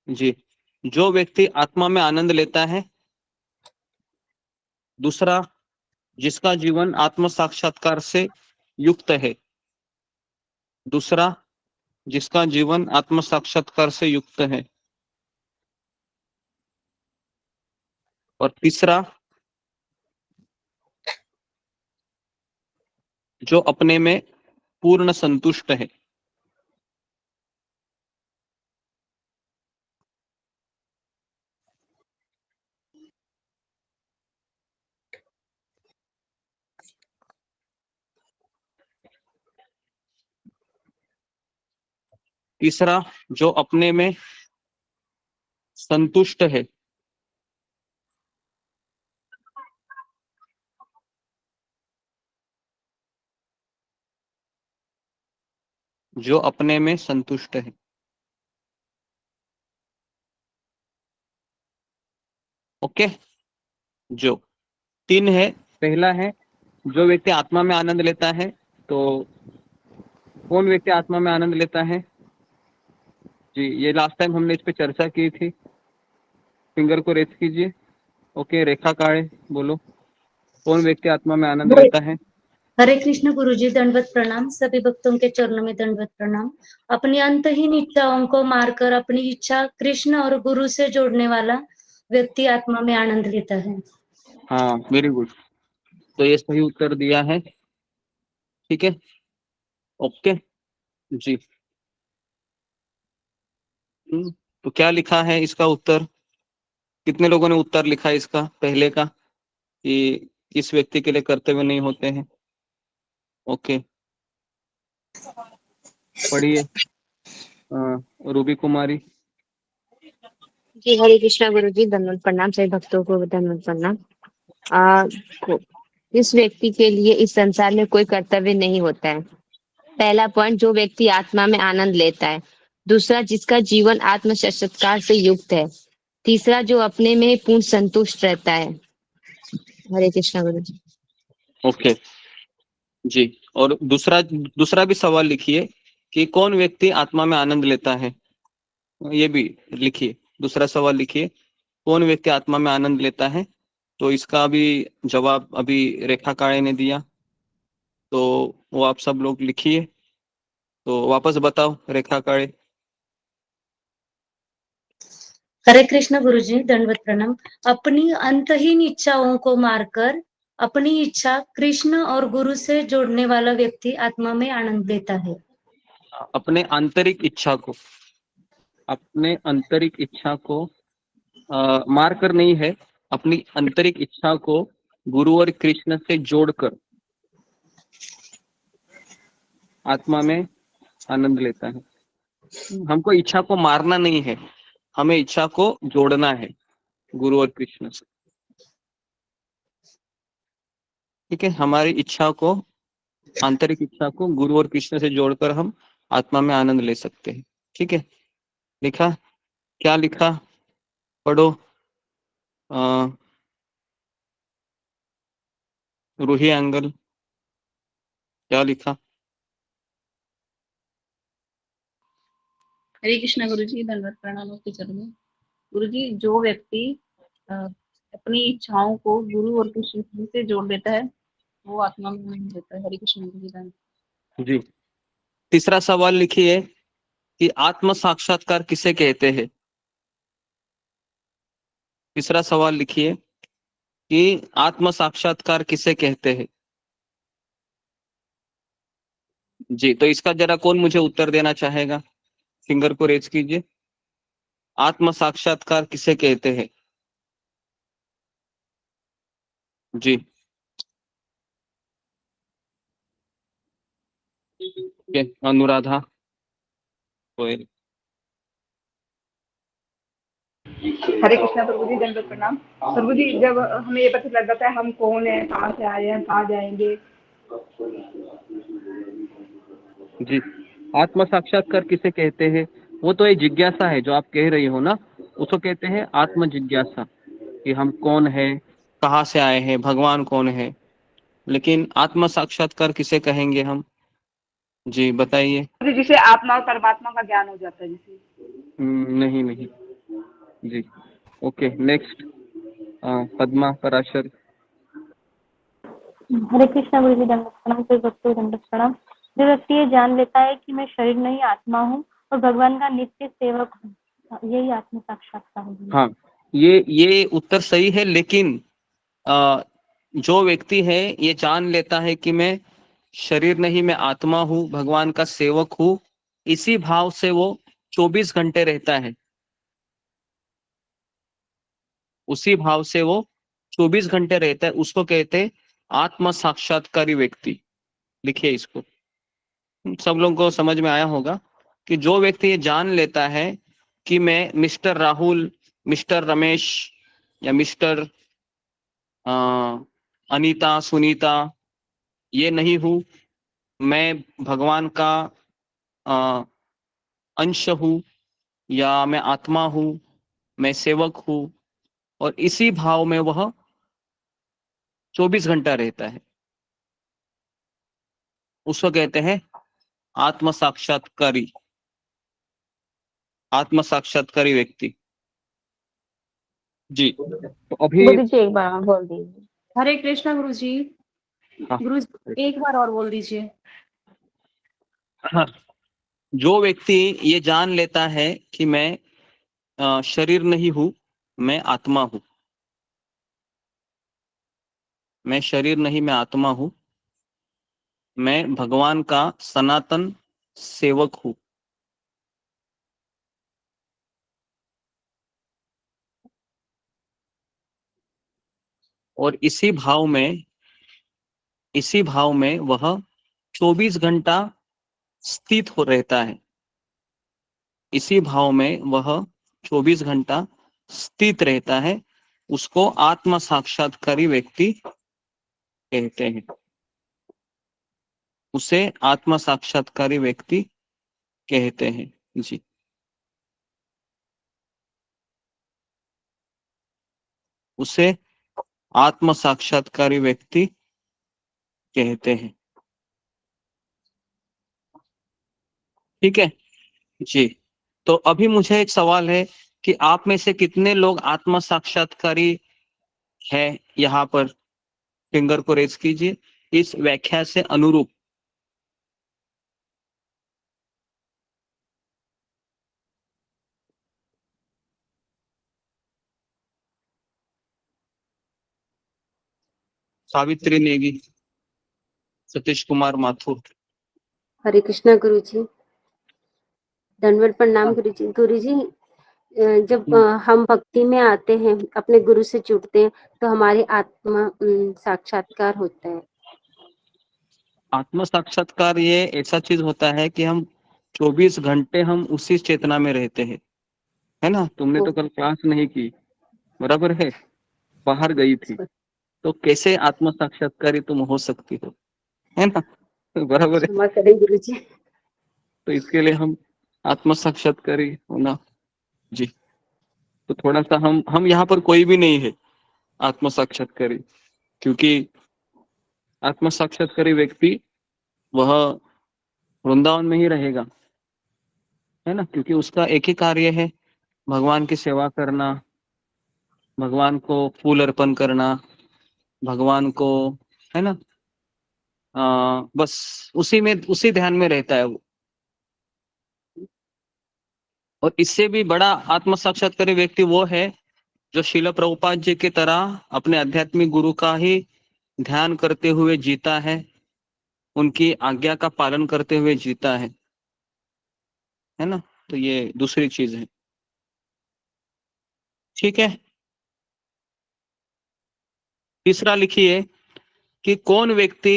जी, जो व्यक्ति आत्मा में आनंद लेता है। दूसरा, जिसका जीवन आत्म साक्षात्कार से युक्त है। दूसरा, जिसका जीवन आत्म साक्षात्कार से युक्त है। और तीसरा, जो अपने में पूर्ण संतुष्ट है। तीसरा, जो अपने में संतुष्ट है। जो अपने में संतुष्ट है। ओके, जो तीन है। पहला है जो व्यक्ति आत्मा में आनंद लेता है। तो कौन व्यक्ति आत्मा में आनंद लेता है जी? ये लास्ट टाइम हमने इस पे चर्चा की थी। फिंगर को रेस कीजिए। ओके, रेखा काळे बोलो, कौन व्यक्ति आत्मा में आनंद लेता है? हरे कृष्ण गुरु जी, दंडवत प्रणाम। सभी भक्तों के चरणों में दंडवत प्रणाम। अपनी अंतहीन इच्छाओं को मारकर अपनी इच्छा कृष्ण और गुरु से जोड़ने वाला व्यक्ति आत्मा में आनंद लेता है। हाँ, वेरी गुड। तो ये सही उत्तर दिया है। ठीक है, ओके जी। तो क्या लिखा है इसका उत्तर? कितने लोगों ने उत्तर लिखा है इसका पहले का कि इस व्यक्ति के लिए कर्तव्य नहीं होते हैं? ओके, पढ़िए रूबी कुमारी। जी हरे कृष्णा गुरु जी, धन्यवाद प्रणाम। सभी भक्तों को धन्यवाद प्रणाम। इस व्यक्ति के लिए इस संसार में कोई कर्तव्य नहीं होता है। पहला पॉइंट, जो व्यक्ति आत्मा में आनंद लेता है। दूसरा, जिसका जीवन आत्म साक्षात्कार से युक्त है। तीसरा, जो अपने में पूर्ण संतुष्ट रहता है। हरे कृष्णा गुरु जी। ओके जी, और दूसरा भी सवाल लिखिए कि कौन व्यक्ति आत्मा में आनंद लेता है। ये भी लिखिए, दूसरा सवाल लिखिए, कौन व्यक्ति आत्मा में आनंद लेता है। तो इसका भी जवाब अभी रेखा काळे ने दिया, तो वो आप सब लोग लिखिए। तो वापस बताओ रेखा काळे। हरे कृष्ण गुरु जी, दंडवत प्रणाम। अपनी अंतहीन इच्छाओं को मारकर अपनी इच्छा कृष्ण और गुरु से जोड़ने वाला व्यक्ति आत्मा में आनंद लेता है। अपने आंतरिक इच्छा को, अपने आंतरिक इच्छा को मार कर नहीं है, अपनी आंतरिक इच्छा को गुरु और कृष्ण से जोड़कर आत्मा में आनंद लेता है। हमको इच्छा को मारना नहीं है, हमें इच्छा को जोड़ना है गुरु और कृष्ण से। ठीक है, हमारी इच्छा को, आंतरिक इच्छा को गुरु और कृष्ण से जोड़कर हम आत्मा में आनंद ले सकते हैं। ठीक है, लिखा? क्या लिखा? पढ़ो। रूही एंगल क्या लिखा? हरे कृष्णा गुरु जी, दंडवत प्रणाम आपके चरणों में। गुरु जी, जो व्यक्ति अपनी इच्छाओं को गुरु और कृष्ण जी से जोड़ देता है वो आत्मा में नहीं रहता है। हरे कृष्ण गुरु जी, धन्यवाद। जी, तीसरा सवाल लिखिए कि आत्म साक्षात्कार किसे कहते हैं। तीसरा सवाल लिखिए कि आत्म साक्षात्कार किसे कहते हैं। जी, तो इसका जरा कौन मुझे उत्तर देना चाहेगा, फिंगर को रेज कीजिए। आत्म साक्षात्कार किसे कहते हैं। जी, अनुराधा, कोयल। हरे कृष्णा प्रभु जी, दंडवत प्रणाम। प्रभु जी, जब हमें ये पता लग जाता है हम कौन है, कहाँ से आए हैं, कहाँ जाएंगे। जी, आत्म साक्षात्कार किसे कहते हैं, वो तो एक जिज्ञासा है जो आप कह रही हो ना, उसको कहते हैं आत्म जिज्ञासा, कि हम कौन है, कहाँ से आए हैं, भगवान कौन है। लेकिन आत्म साक्षात्कार किसे कहेंगे हम, जी बताइए। जिसे आत्मा और परमात्मा का ज्ञान हो जाता है जिसे। नहीं नहीं, जी ओके, नेक्स्ट पद्मा पराशर। हरे कृष्णा गुरु जी, दंडवत प्रणाम। कोई भक्ति दंडवत प्रणाम। जो व्यक्ति ये जान लेता है कि मैं शरीर नहीं आत्मा हूँ और भगवान का नित्य सेवक हूँ, यही आत्म साक्षात्कार है। हाँ, ये उत्तर सही है, लेकिन जो व्यक्ति है ये जान लेता है कि मैं शरीर नहीं, मैं आत्मा हूँ, भगवान का सेवक हूँ, इसी भाव से वो 24 घंटे रहता है, उसी भाव से वो 24 घंटे रहता है, उसको कहते हैं आत्म साक्षात्कारी व्यक्ति। लिखिए इसको, सब लोगों को समझ में आया होगा कि जो व्यक्ति ये जान लेता है कि मैं मिस्टर राहुल, मिस्टर रमेश या मिस्टर अनीता, सुनीता ये नहीं हूँ, मैं भगवान का अंश हूँ, या मैं आत्मा हूँ, मैं सेवक हूँ, और इसी भाव में वह 24 घंटा रहता है, उसको कहते हैं आत्म साक्षात्कारी, आत्म साक्षात्कारी व्यक्ति। जी, तो अभी गुरु जी एक बार और बोल दीजिए। हरे कृष्णा गुरु जी। हाँ, गुरु जी एक बार और बोल दीजिए। हाँ, जो व्यक्ति ये जान लेता है कि मैं शरीर नहीं हूं, मैं आत्मा हूं, मैं शरीर नहीं, मैं आत्मा हूं, मैं भगवान का सनातन सेवक हूं, और इसी भाव में वह 24 घंटा स्थित हो रहता है, इसी भाव में वह 24 घंटा स्थित रहता है, उसको आत्म साक्षात्कारी व्यक्ति कहते हैं, उसे आत्म साक्षात्कारी व्यक्ति कहते हैं। जी, उसे आत्म साक्षात्कारी व्यक्ति कहते हैं। ठीक है जी, तो अभी मुझे एक सवाल है कि आप में से कितने लोग आत्म साक्षात्कारी है, यहाँ पर फिंगर को रेज कीजिए इस व्याख्या से अनुरूप। सावित्री नेगी, सतीश कुमार माथुर। हरे कृष्णा गुरु जी, दंडवत प्रणाम गुरु जी। गुरु जी, जब हम भक्ति में आते हैं, अपने गुरु से जुड़ते हैं, तो हमारी आत्मा साक्षात्कार होता है। आत्म साक्षात्कार ये ऐसा चीज होता है कि हम 24 घंटे हम उसी चेतना में रहते हैं, है ना। तुमने तो कल क्लास नहीं की, बराबर है, बाहर गई थी, तो कैसे आत्म साक्षात्कारी तुम हो सकती हो, है ना, बराबर है। क्षमा करें गुरु जी। तो इसके लिए हम आत्म साक्षात्कारी होना, जी, तो थोड़ा सा हम यहाँ पर कोई भी नहीं है आत्म साक्षात्कारी, क्योंकि आत्म साक्षात्कारी व्यक्ति वह वृंदावन में ही रहेगा, है ना, क्योंकि उसका एक ही कार्य है, भगवान की सेवा करना, भगवान को फूल अर्पण करना, भगवान को, है ना, बस उसी ध्यान में रहता है वो। और इससे भी बड़ा आत्म साक्षात्कारी व्यक्ति वो है जो शिल प्रभुपाद जी की तरह अपने आध्यात्मिक गुरु का ही ध्यान करते हुए जीता है, उनकी आज्ञा का पालन करते हुए जीता है ना। तो ये दूसरी चीज है। ठीक है, तीसरा लिखिए कि कौन व्यक्ति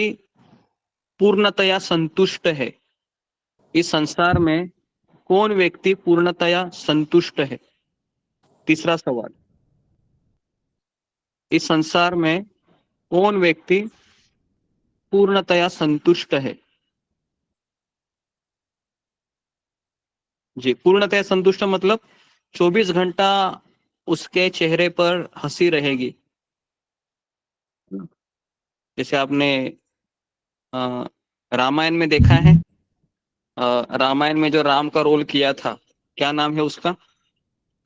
पूर्णतया संतुष्ट है। इस संसार में कौन व्यक्ति पूर्णतया संतुष्ट है? तीसरा सवाल, इस संसार में कौन व्यक्ति पूर्णतया संतुष्ट है? जी, पूर्णतया संतुष्ट मतलब 24 घंटा उसके चेहरे पर हंसी रहेगी। जैसे आपने रामायण में देखा है, रामायण में जो राम का रोल किया था, क्या नाम है उसका?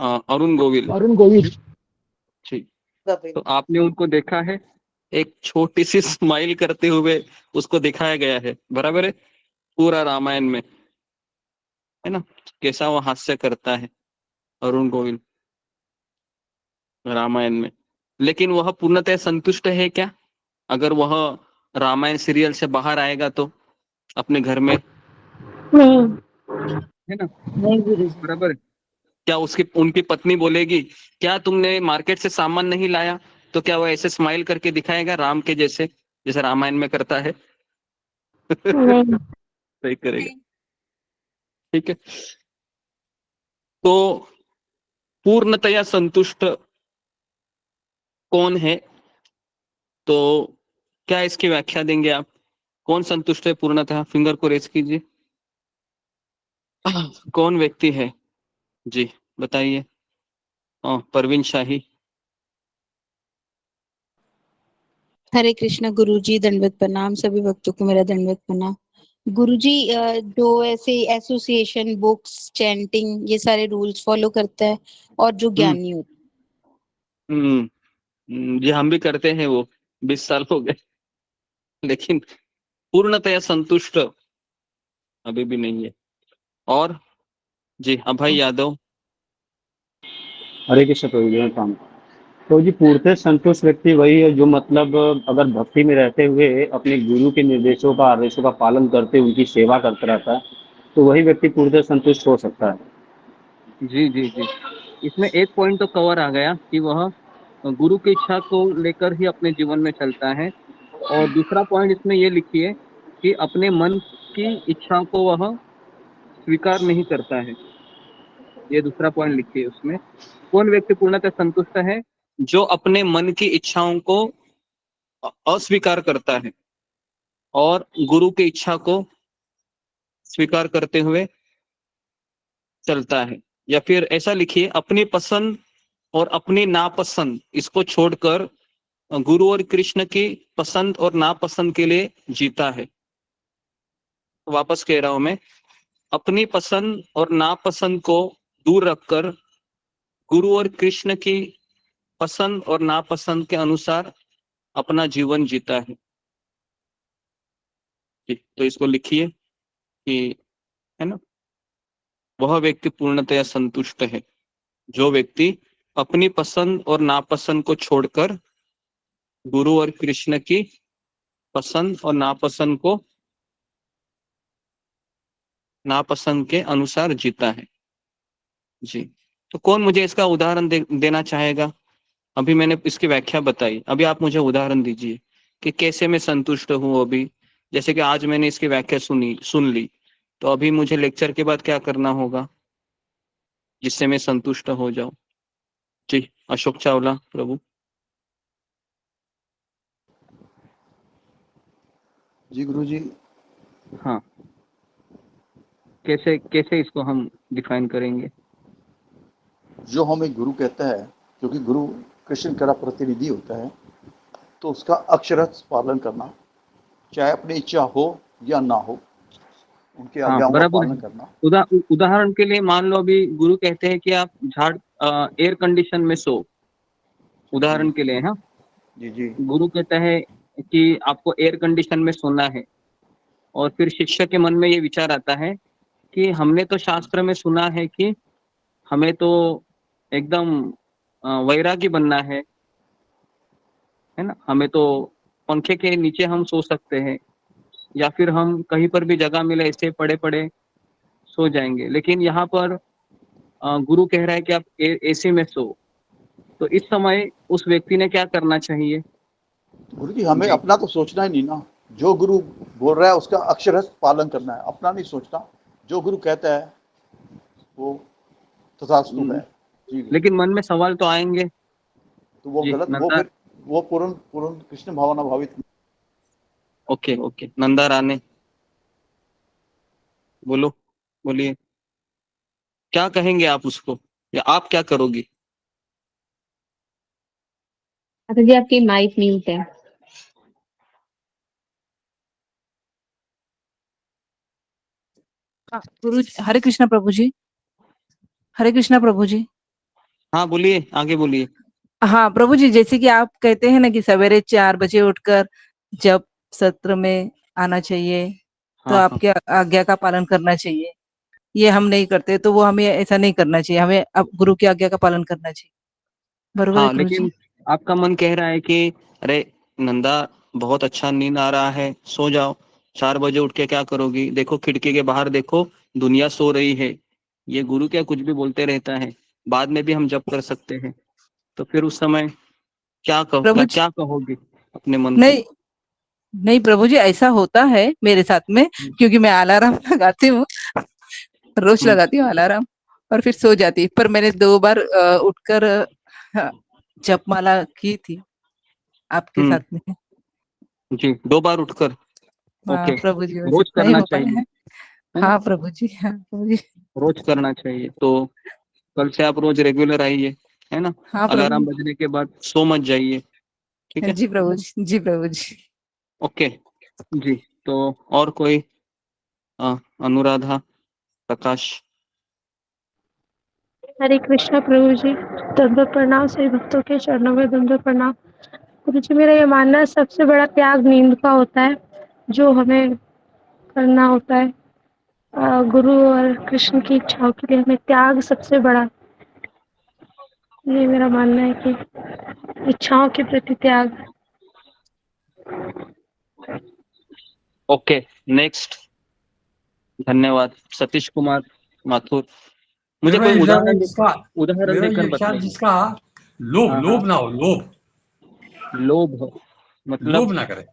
अरुण गोविल। ठीक, तो आपने उनको देखा है, एक छोटी सी स्माइल करते हुए उसको दिखाया गया है, बराबर है, पूरा रामायण में, है ना, कैसा वो हास्य करता है अरुण गोविल रामायण में। लेकिन वह पूर्णतः संतुष्ट है क्या? अगर वह रामायण सीरियल से बाहर आएगा तो अपने घर में, नहीं, है ना, नहीं गुरु जी। बराबर है। क्या उनकी पत्नी बोलेगी क्या तुमने मार्केट से सामान नहीं लाया? तो क्या वो ऐसे स्माइल करके दिखाएगा राम के जैसे, जैसे रामायण में करता है? नहीं, सही करेगा। ठीक है, तो पूर्णतया संतुष्ट कौन है? तो क्या इसकी व्याख्या देंगे आप? कौन संतुष्ट है पूर्णतः? फिंगर को रेस कीजिए। कौन व्यक्ति है? जी बताइए। परवीन शाही। हरे कृष्णा गुरु जी, दंडवत प्रणाम। सभी भक्तों को मेरा दंडवत प्रणाम। गुरु जी, जो ऐसे एसोसिएशन, बुक्स, चैंटिंग, ये सारे रूल्स फॉलो करता है और जो ज्ञानी होता जी हम भी करते हैं वो, 20 साल हो गए, लेकिन पूर्णतया संतुष्ट अभी भी नहीं है। और जी अभय यादव। हरे कृष्ण प्रभु जी, काम तो जी पूर्णतः संतुष्ट व्यक्ति वही है जो मतलब अगर भक्ति में रहते हुए अपने गुरु के निर्देशों का, आदेशों का पालन करते उनकी सेवा करता रहता है, तो वही व्यक्ति पूर्णतः संतुष्ट हो सकता है। जी जी जी, इसमें एक पॉइंट तो कवर आ गया कि वह गुरु की इच्छा को लेकर ही अपने जीवन में चलता है। और दूसरा पॉइंट इसमें ये लिखिए कि अपने मन की इच्छा को वह स्वीकार नहीं करता है। ये दूसरा पॉइंट लिखिए उसमें। कौन व्यक्ति पूर्णतः संतुष्ट है? जो अपने मन की इच्छाओं को अस्वीकार करता है और गुरु की इच्छा को स्वीकार करते हुए चलता है। या फिर ऐसा लिखिए, अपनी पसंद और अपनी नापसंद इसको छोड़कर गुरु और कृष्ण की पसंद और नापसंद के लिए जीता है। वापस कह रहा हूं मैं, अपनी पसंद और नापसंद को दूर रखकर गुरु और कृष्ण की पसंद और नापसंद के अनुसार अपना जीवन जीता है। तो इसको लिखिए कि, है ना, वह व्यक्ति पूर्णतया संतुष्ट है जो व्यक्ति अपनी पसंद और नापसंद को छोड़कर गुरु और कृष्ण की पसंद और नापसंद के अनुसार जीता है। जी, तो कौन मुझे इसका उदाहरण देना चाहेगा? अभी मैंने इसकी व्याख्या बताई, अभी आप मुझे उदाहरण दीजिए कि कैसे मैं संतुष्ट हूँ। अभी जैसे कि आज मैंने इसकी व्याख्या सुन ली, तो अभी मुझे लेक्चर के बाद क्या करना होगा जिससे मैं संतुष्ट हो जाऊं? जी अशोक चावला प्रभु। जी गुरु जी। हाँ, कैसे इसको हम डिफाइन करेंगे? जो हमें गुरु कहता है, क्योंकि गुरु कृष्ण का प्रतिनिधि होता है, तो उसका अक्षरश पालन करना, चाहे अपनी इच्छा हो या ना हो, उनकी हाँ आज्ञाओं का बराबर पालन है। करना। उदाहरण के लिए मान लो अभी गुरु कहते हैं कि आप एयर कंडीशन में सो, उदाहरण के लिए। हाँ जी जी गुरु कहता है कि आपको एयर कंडीशन में सोना है, और फिर शिष्य के मन में ये विचार आता है कि हमने तो शास्त्र में सुना है कि हमें तो एकदम वैरागी बनना है ना, हमें तो पंखे के नीचे हम सो सकते हैं, या फिर हम कहीं पर भी जगह मिले ऐसे पड़े पड़े सो जाएंगे। लेकिन यहाँ पर गुरु कह रहा है कि आप एसी में सो, तो इस समय उस व्यक्ति ने क्या करना चाहिए? गुरु जी हमें जी। अपना तो सोचना ही नहीं ना, जो गुरु बोल रहा है उसका अक्षरश पालन करना है, अपना नहीं सोचना। जो गुरु कहता है वो तथास्तु है। जी लेकिन मन में सवाल तो आएंगे। तो वो जी, गलत, वो नंदा। फिर वो पूर्ण पूर्ण कृष्ण भावना भावित। ओके ओके, नंदा राणे बोलो, बोलिए, क्या कहेंगे आप उसको, या आप क्या करोगी? माता जी आपकी माइक म्यूट है। गुरु हरे कृष्णा प्रभु जी, हरे कृष्णा प्रभु जी। हाँ बोलिए, आगे बोलिए। हाँ प्रभु जी, जैसे कि आप कहते हैं ना कि सवेरे 4 बजे उठकर जब सत्र में आना चाहिए, तो हाँ हाँ आपके आज्ञा का पालन करना चाहिए। ये हम नहीं करते, तो वो हमें ऐसा नहीं करना चाहिए, हमें अब गुरु की आज्ञा का पालन करना चाहिए। बरोबर है हाँ, गुरु जी? लेकिन आपका मन कह रहा है कि अरे नंदा बहुत अच्छा नींद आ रहा है, सो जाओ, 4 बजे उठ के क्या करोगी, देखो खिड़की के बाहर देखो, दुनिया सो रही है। ये गुरु क्या कुछ भी बोलते रहता है, बाद में भी हम जप कर सकते हैं। तो फिर उस समय प्रभु जी, क्या कहोगे अपने मन को? नहीं नहीं प्रभु जी, ऐसा होता है मेरे साथ में, क्योंकि मैं अलार्म लगाती हूँ, रोज हम्म, लगाती हूँ अलार्म, और फिर सो जाती। पर मैंने 2 बार उठकर जपमाला की थी आपके साथ में। जी 2 बार उठकर। हाँ ओके, प्रभु जी, वैसे रोज नहीं करना हो पाया चाहिए, है। है ना? हाँ प्रभु जी, हाँ प्रभु जी। रोज करना चाहिए। तो कल से आप रोज रेगुलर आइए, है ना? हाँ प्रभु अलार्म जी। बजने के बाद सो मत जाइए, ठीक है? जी प्रभु जी, जी प्रभु जी। ओके जी। तो और कोई? अनुराधा, प्रकाश। हरे कृष्णा प्रभु जी, दंडवत प्रणाम, सभी भक्तों के चरणों में दंडवत प्रणाम। गुरु जी मेरा ये मानना है सबसे बड़ा त्याग नींद का होता है, जो हमें करना होता है। गुरु और कृष्ण की इच्छाओं के लिए हमें त्याग सबसे बड़ा, ये मेरा मानना है कि इच्छाओं के प्रति त्याग। ओके नेक्स्ट, धन्यवाद। सतीश कुमार माथुर, मुझे मेरा कोई विचार है जिसका उदाहरण मेरा ये देकर विचार बताइए। जिसका लोभ हाँ हाँ, लोभ ना हो, लोभ लोभ मतलब? लोभ ना करे,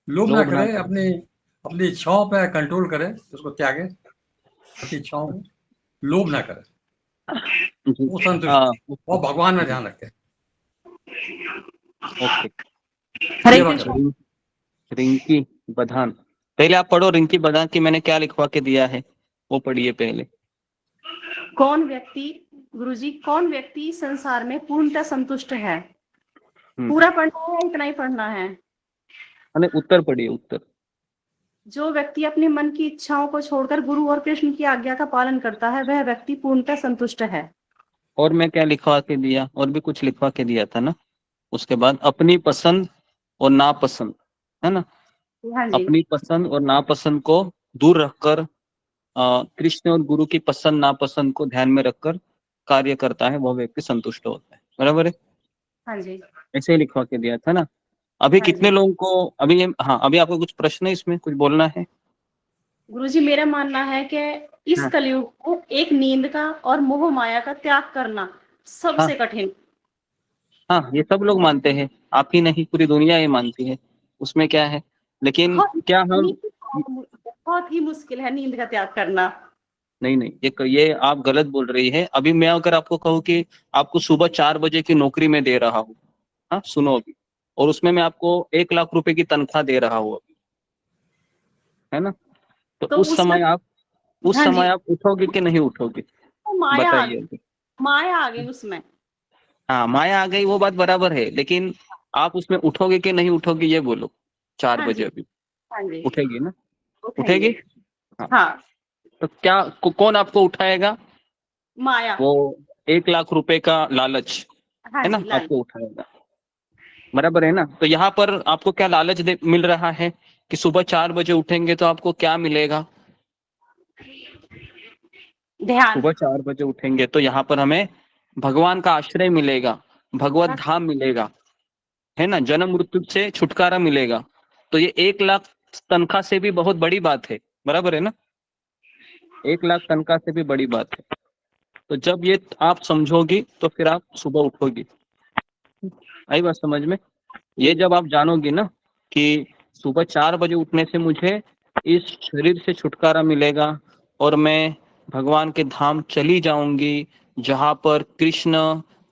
लोभ ना लोभ ना करे, करें। अपनी अपनी इच्छाओं पे कंट्रोल करे, उसको त्यागे, अपनी इच्छाओं में लोभ ना करे, जी, वो संतुष्ट और ओके भगवान में ध्यान रखे। ओके। हरे सेवा कृष्ण। करे। रिंकी बधान, पहले आप पढ़ो रिंकी बधान की मैंने क्या लिखवा के दिया है, वो पढ़िए पहले। कौन व्यक्ति, गुरुजी, कौन व्यक्ति संसार में पूर्णतः संतुष्ट है? पूरा पढ़ना है या इतना ही पढ़ना है? मैंने उत्तर पढ़िए, उत्तर। जो व्यक्ति अपने मन की इच्छाओं को छोड़कर गुरु और कृष्ण की आज्ञा का पालन करता है, वह व्यक्ति पूर्णतः संतुष्ट है। और मैं क्या लिखवा के दिया, और भी कुछ लिखवा के दिया था ना? उसके बाद अपनी पसंद और नापसंद, है ना? हाँ जी। अपनी पसंद और नापसंद को दूर रखकर कृष्ण और गुरु की पसंद नापसंद को ध्यान में रखकर कार्य करता है, वह व्यक्ति संतुष्ट होता है। बराबर है? हाँ जी। ऐसे ही लिखवा के दिया था ना? अभी हाँ कितने जी। लोगों को अभी हाँ, अभी आपको कुछ प्रश्न है, इसमें कुछ बोलना है? गुरुजी मेरा मानना है कि इस हाँ कलयुग को एक नींद का और मोह माया का त्याग करना सबसे हाँ कठिन। हाँ, ये सब लोग मानते हैं, आप ही नहीं, पूरी दुनिया ये मानती है, उसमें क्या है? लेकिन क्या हम बहुत ही मुश्किल है नींद का त्याग करना। नहीं नहीं, ये आप गलत बोल रही है। अभी मैं अगर आपको कहूँ कि आपको सुबह 4 बजे की नौकरी में दे रहा हूँ, हाँ सुनो अभी, और उसमें मैं आपको 1 लाख रुपए की तनख्वाह दे रहा हूँ अभी, है ना? तो तो उस उसमें, समय हाँ जी, आप उठोगे कि नहीं उठोगे? तो माया आ बताइए गई, अभी। माया आ गई उसमें। हाँ माया आ गई, वो बात बराबर है, लेकिन आप उसमें उठोगे कि नहीं उठोगे, ये बोलो। 4 हाँ बजे जी। अभी हाँ जी। उठेगी ना? उठेंगे। उठेगी? हाँ, तो क्या कौन आपको उठाएगा? माया। वो 1,00,000 रुपए का लालच, हाँ है ना, जी, लाल। आपको उठाएगा। बराबर है ना? तो यहाँ पर आपको क्या लालच मिल रहा है कि सुबह 4 बजे उठेंगे तो आपको क्या मिलेगा? ध्यान। सुबह 4 बजे उठेंगे तो यहाँ पर हमें भगवान का आश्रय मिलेगा, भगवत धाम मिलेगा, है ना, जन्म मृत्यु से छुटकारा मिलेगा। तो ये 1,00,000 तनख्वाह से भी बहुत बड़ी बात है। बराबर है ना? 1,00,000 तनख्वाह से भी बड़ी बात है। तो जब ये आप समझोगी तो फिर आप सुबह उठोगी। आई बात समझ में? ये जब आप जानोगी ना कि सुबह 4 बजे उठने से मुझे इस शरीर से छुटकारा मिलेगा और मैं भगवान के धाम चली जाऊंगी, जहां पर कृष्ण,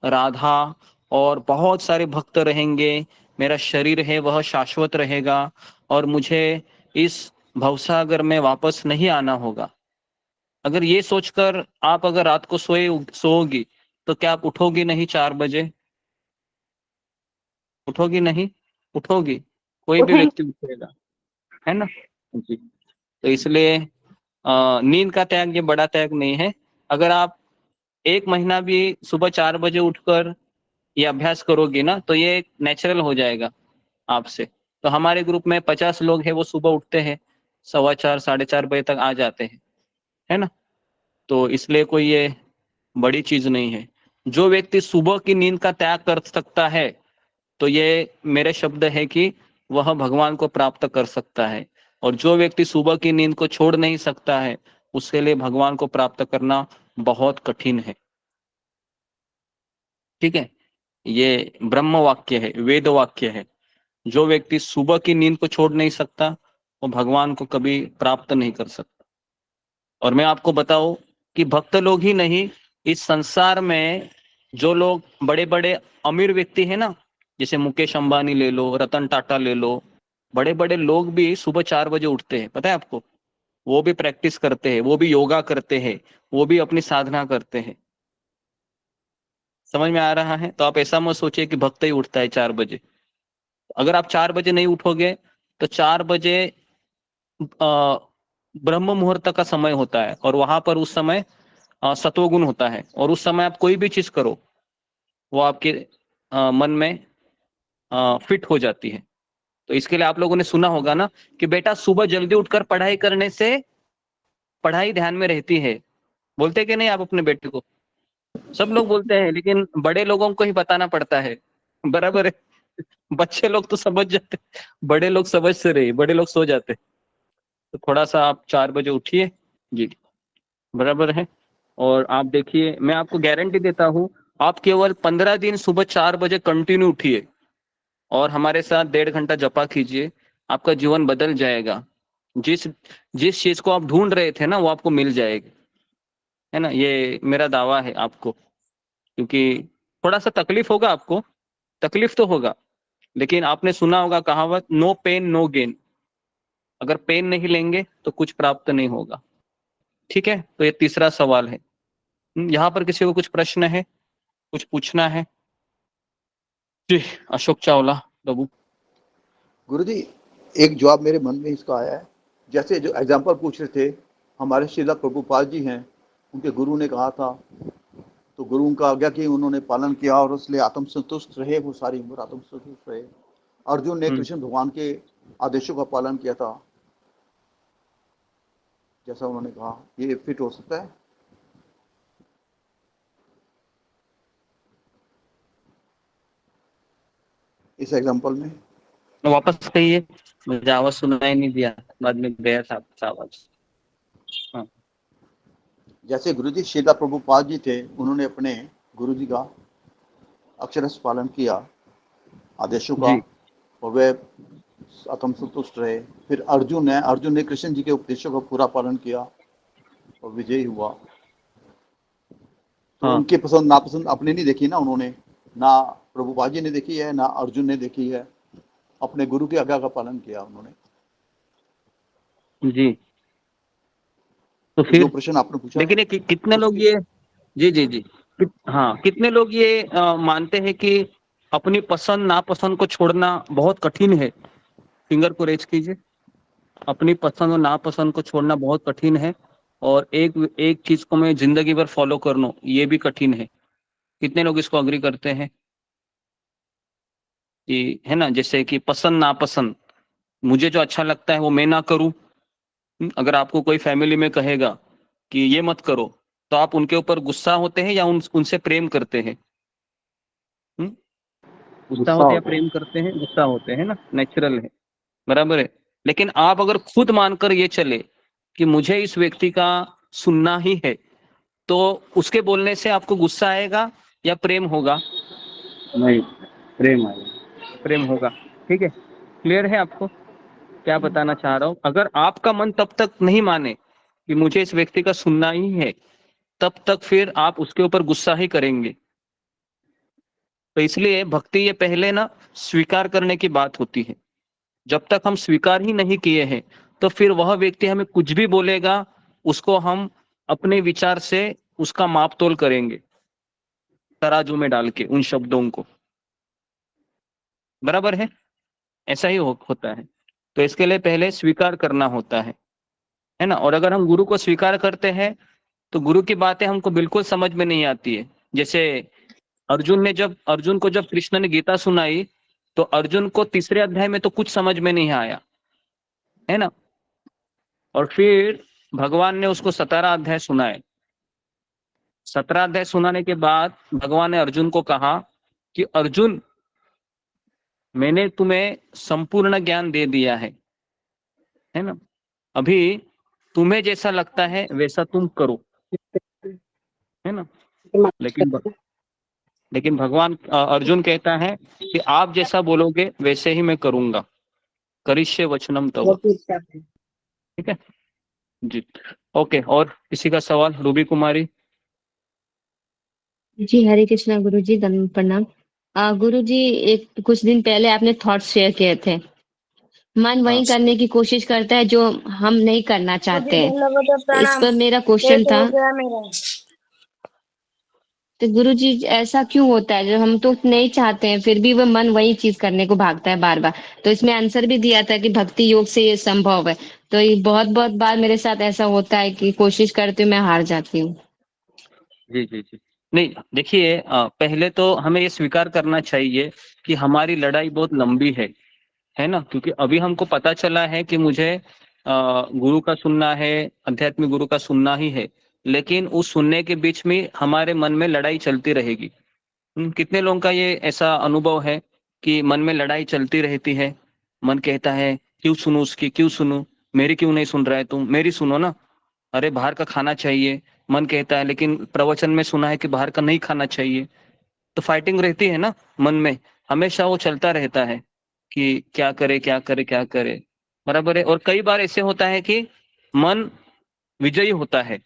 राधा और बहुत सारे भक्त रहेंगे। मेरा शरीर है वह शाश्वत रहेगा और मुझे इस भवसागर में वापस नहीं आना होगा। अगर ये सोचकर आप अगर रात को सोओगी तो क्या आप उठोगी नहीं 4 बजे? उठोगी नहीं? उठोगी, कोई भी व्यक्ति उठेगा, है ना जी। तो इसलिए नींद का त्याग ये बड़ा त्याग नहीं है। अगर आप 1 महीना भी सुबह 4 बजे उठकर ये अभ्यास करोगे ना तो ये नेचुरल हो जाएगा आपसे। तो हमारे ग्रुप में 50 लोग हैं, वो सुबह उठते हैं, 4:15 4:30 बजे तक आ जाते हैं, है ना। तो इसलिए कोई ये बड़ी चीज नहीं है। जो व्यक्ति सुबह की नींद का त्याग कर सकता है तो ये मेरे शब्द है कि वह भगवान को प्राप्त कर सकता है, और जो व्यक्ति सुबह की नींद को छोड़ नहीं सकता है उसके लिए भगवान को प्राप्त करना बहुत कठिन है। ठीक है, ये ब्रह्म वाक्य है, वेद वाक्य है। जो व्यक्ति सुबह की नींद को छोड़ नहीं सकता वो भगवान को कभी प्राप्त नहीं कर सकता। और मैं आपको बताऊं कि भक्त लोग ही नहीं, इस संसार में जो लोग बड़े बड़े अमीर व्यक्ति है ना, जैसे मुकेश अंबानी ले लो, रतन टाटा ले लो, बड़े बड़े लोग भी सुबह 4 बजे उठते हैं, पता है आपको। वो भी प्रैक्टिस करते हैं, वो भी योगा करते हैं, वो भी अपनी साधना करते हैं। समझ में आ रहा है? तो आप ऐसा मत सोचिए कि भक्त ही उठता है 4 बजे। अगर आप 4 बजे नहीं उठोगे तो 4 बजे ब्रह्म मुहूर्त का समय होता है, और वहां पर उस समय सत्वगुण होता है, और उस समय आप कोई भी चीज करो वो आपके मन में फिट हो जाती है। तो इसके लिए आप लोगों ने सुना होगा ना कि बेटा सुबह जल्दी उठकर पढ़ाई करने से पढ़ाई ध्यान में रहती है। बोलते कि नहीं आप अपने बेटे को? सब लोग बोलते हैं, लेकिन बड़े लोगों को ही बताना पड़ता है। बराबर है। बच्चे लोग तो समझ जाते, बड़े लोग समझ से रहे, बड़े लोग सो जाते। तो थोड़ा सा आप 4 बजे उठिए जी, बराबर है। और आप देखिए, मैं आपको गारंटी देता हूँ, आप केवल 15 दिन सुबह 4 बजे कंटिन्यू उठिए और हमारे साथ 1.5 घंटा जपा कीजिए, आपका जीवन बदल जाएगा। जिस जिस चीज को आप ढूंढ रहे थे ना वो आपको मिल जाएगी, है ना। ये मेरा दावा है आपको, क्योंकि थोड़ा सा तकलीफ होगा आपको, तकलीफ तो होगा, लेकिन आपने सुना होगा कहावत, नो पेन नो गेन। अगर पेन नहीं लेंगे तो कुछ प्राप्त नहीं होगा। ठीक है, तो ये तीसरा सवाल है। यहाँ पर किसी को कुछ प्रश्न है, कुछ पूछना है? जी, अशोक चावला प्रभु। गुरुजी, एक जवाब मेरे मन में इसका आया है। जैसे जो एग्जाम्पल पूछ रहे थे, हमारे श्रीला प्रभुपाद जी हैं, उनके गुरु ने कहा था, तो गुरु उनका आज्ञा की उन्होंने पालन किया और इसलिए आत्मसंतुष्ट रहे, वो सारी उम्र आत्मसंतुष्ट रहे। अर्जुन ने कृष्ण भगवान के आदेशों का पालन किया था, जैसा उन्होंने कहा। ये फिट हो सकता है? इस एग्जाम्पल में वापस कहिए, मुझे आवाज सुनाई नहीं दिया, बाद में गया था आवाज। हाँ। जैसे गुरुजी श्रीला प्रभुपाद जी थे, उन्होंने अपने गुरुजी का अक्षरश पालन किया आदेशों का, और वे आत्मसंतुष्ट रहे। फिर अर्जुन ने कृष्ण जी के उपदेशों का पूरा पालन किया और विजयी हुआ। तो उनके पसंद नापसंद अपने नहीं देखी ना उन्होंने, ना प्रभुपाद जी ने देखी है, ना अर्जुन ने देखी है। अपने गुरु की आज्ञा का पालन किया उन्होंने। जी, तो फिर प्रश्न आपने पूछा, लेकिन कितने लोग ये जी हाँ, कितने लोग ये मानते हैं कि अपनी पसंद नापसंद को छोड़ना बहुत कठिन है? फिंगर को रेज कीजिए। अपनी पसंद और नापसंद को छोड़ना बहुत कठिन है, और एक चीज को मैं जिंदगी भर फॉलो कर लूं ये भी कठिन है। कितने लोग इसको अग्री करते हैं कि, है ना, जैसे कि पसंद नापसंद, मुझे जो अच्छा लगता है वो मैं ना करूं। अगर आपको कोई फैमिली में कहेगा कि ये मत करो, तो आप उनके ऊपर गुस्सा होते हैं या उनसे प्रेम करते हैं? गुस्सा होते हैं या प्रेम करते हैं? गुस्सा होते हैं ना, नेचुरल है, बराबर है। लेकिन आप अगर खुद मानकर ये चले कि मुझे इस व्यक्ति का सुनना ही है, तो उसके बोलने से आपको गुस्सा आएगा या प्रेम होगा? नहीं, प्रेम आएगा। प्रेम होगा। ठीक है, क्लियर है आपको क्या बताना चाह रहा हूं? अगर आपका मन तब तक नहीं माने कि मुझे इस व्यक्ति का सुनना ही है, तब तक फिर आप उसके ऊपर गुस्सा ही करेंगे। तो इसलिए भक्ति ये पहले ना स्वीकार करने की बात होती है। जब तक हम स्वीकार ही नहीं किए हैं, तो फिर वह व्यक्ति हमें कुछ भी बोलेगा, उसको हम अपने विचार से उसका माप तोल करेंगे, तराजू में डाल के उन शब्दों को, बराबर है? ऐसा ही होता है। तो इसके लिए पहले स्वीकार करना होता है ना। और अगर हम गुरु को स्वीकार करते हैं तो गुरु की बातें हमको बिल्कुल समझ में नहीं आती है। जैसे अर्जुन को जब कृष्ण ने गीता सुनाई, तो अर्जुन को तीसरे अध्याय में तो कुछ समझ में नहीं आया, है ना। और फिर भगवान ने उसको 17 अध्याय सुनाए। 17 अध्याय सुनाने के बाद भगवान ने अर्जुन को कहा कि अर्जुन, मैंने तुम्हें संपूर्ण ज्ञान दे दिया है ना, अभी तुम्हें जैसा लगता है वैसा तुम करो, है ना। लेकिन भगवान अर्जुन कहता है कि आप जैसा बोलोगे वैसे ही मैं करूंगा, करिष्ये वचनम तव। ठीक है जी, ओके। और किसी का सवाल? रूबी कुमारी। जी हरे कृष्णा गुरु जी, दंड प्रणाम। गुरु जी, एक कुछ दिन पहले आपने थॉट्स शेयर किए थे, मन वही करने की कोशिश करता है जो हम नहीं करना चाहते हैं। इस पर मेरा क्वेश्चन था, तो गुरु जी ऐसा क्यों होता है, जो हम तो नहीं चाहते हैं फिर भी वो मन वही चीज करने को भागता है बार बार? तो इसमें आंसर भी दिया था कि भक्ति योग से ये संभव है। तो ये बहुत बहुत बार मेरे साथ ऐसा होता है कि कोशिश करती हूँ, मैं हार जाती हूँ। जी जी जी, नहीं देखिए, पहले तो हमें ये स्वीकार करना चाहिए कि हमारी लड़ाई बहुत लंबी है ना। क्योंकि अभी हमको पता चला है कि मुझे गुरु का सुनना है, आध्यात्मिक गुरु का सुनना ही है, लेकिन उस सुनने के बीच में हमारे मन में लड़ाई चलती रहेगी। कितने लोगों का ये ऐसा अनुभव है कि मन में लड़ाई चलती रहती है? मन कहता है क्यों सुनूं उसकी, क्यों सुनूं, मेरी क्यों नहीं सुन रहा है तुम, मेरी सुनो ना, अरे बाहर का खाना चाहिए। मन कहता है लेकिन प्रवचन में सुना है कि बाहर का नहीं खाना चाहिए। तो फाइटिंग रहती है ना मन में, हमेशा वो चलता रहता है कि क्या करे क्या करे क्या करे, बराबर है। और कई बार ऐसे होता है कि मन विजयी होता है,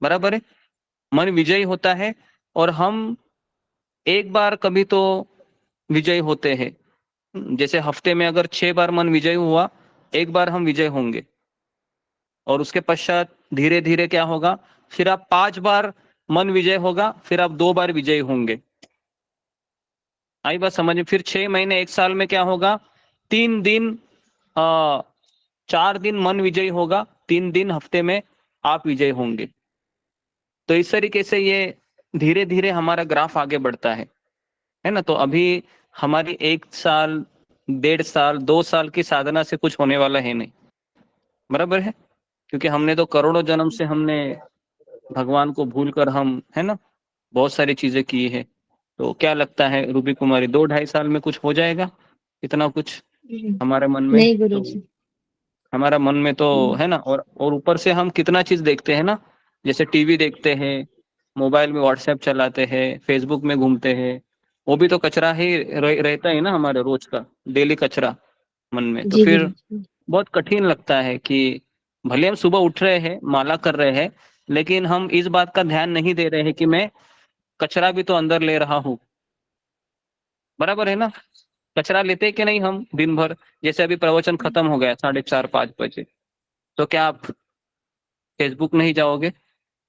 बराबर है, मन विजयी होता है, और हम एक बार कभी तो विजयी होते हैं। जैसे हफ्ते में अगर 6 बार मन विजयी हुआ, एक बार हम विजय होंगे, और उसके पश्चात धीरे धीरे क्या होगा, फिर आप 5 बार मन विजय होगा, फिर आप 2 बार विजयी होंगे। आई बात समझ में? फिर 6 महीने 1 साल में क्या होगा, 3 दिन 4 दिन मन विजयी होगा, 3 दिन हफ्ते में आप विजयी होंगे। तो इस तरीके से ये धीरे धीरे हमारा ग्राफ आगे बढ़ता है ना। तो अभी हमारी 1 साल 1.5 साल 2 साल की साधना से कुछ होने वाला है नहीं, बराबर है। क्योंकि हमने तो करोड़ों जन्म से हमने भगवान को भूलकर हम, है ना, बहुत सारी चीजें की है। तो क्या लगता है रूबी कुमारी, 2-2.5 साल में कुछ हो जाएगा इतना कुछ हमारे मन में? नहीं गुरु तो जी। हमारा मन में तो है ना, और ऊपर से हम कितना चीज देखते हैं ना, जैसे टीवी देखते हैं, मोबाइल में व्हाट्सएप चलाते हैं, फेसबुक में घूमते हैं, वो भी तो कचरा ही रहता है ना हमारे रोज का, डेली कचरा मन में। तो जी फिर गुरु। बहुत कठिन लगता है कि भले हम सुबह उठ रहे हैं, माला कर रहे हैं, लेकिन हम इस बात का ध्यान नहीं दे रहे हैं कि मैं कचरा भी तो अंदर ले रहा हूँ, बराबर है ना। कचरा लेते कि नहीं हम दिन भर? जैसे अभी प्रवचन खत्म हो गया 4:30-5 बजे, तो क्या आप फेसबुक नहीं जाओगे?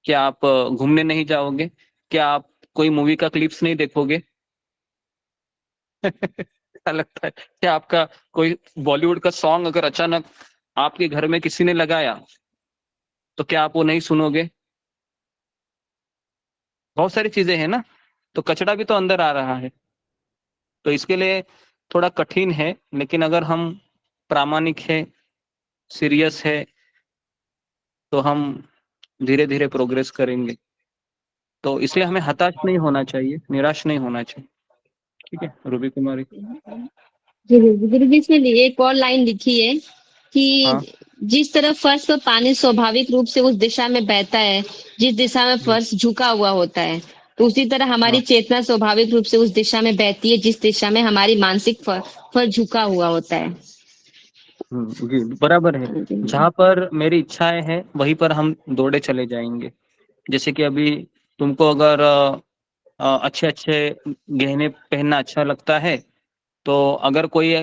क्या आप घूमने नहीं जाओगे? क्या आप कोई मूवी का क्लिप्स नहीं देखोगे? क्या लगता है, क्या आपका कोई बॉलीवुड का सॉन्ग अगर अचानक आपके घर में किसी ने लगाया तो क्या आप वो नहीं सुनोगे? बहुत सारी चीजें हैं ना, तो कचरा भी तो अंदर आ रहा है। तो इसके लिए थोड़ा कठिन है, लेकिन अगर हम प्रामाणिक है, सीरियस है, तो हम धीरे धीरे प्रोग्रेस करेंगे। तो इसलिए हमें हताश नहीं होना चाहिए, निराश नहीं होना चाहिए। ठीक है रूबी कुमारी? जी गुरु जी, इसमें एक और लाइन लिखी है कि हाँ। जिस तरह फर्श पर पानी स्वाभाविक रूप से उस दिशा में बहता है जिस दिशा में फर्श झुका हुआ होता है, तो उसी तरह हमारी हाँ। चेतना स्वाभाविक रूप से उस दिशा में बहती है जिस दिशा में हमारी मानसिक फर्श झुका हुआ होता है। जी बराबर है। जहाँ पर मेरी इच्छाएं हैं वहीं पर हम दौड़े चले जाएंगे। जैसे कि अभी तुमको अगर अच्छे अच्छे गहने पहनना अच्छा लगता है, तो अगर कोई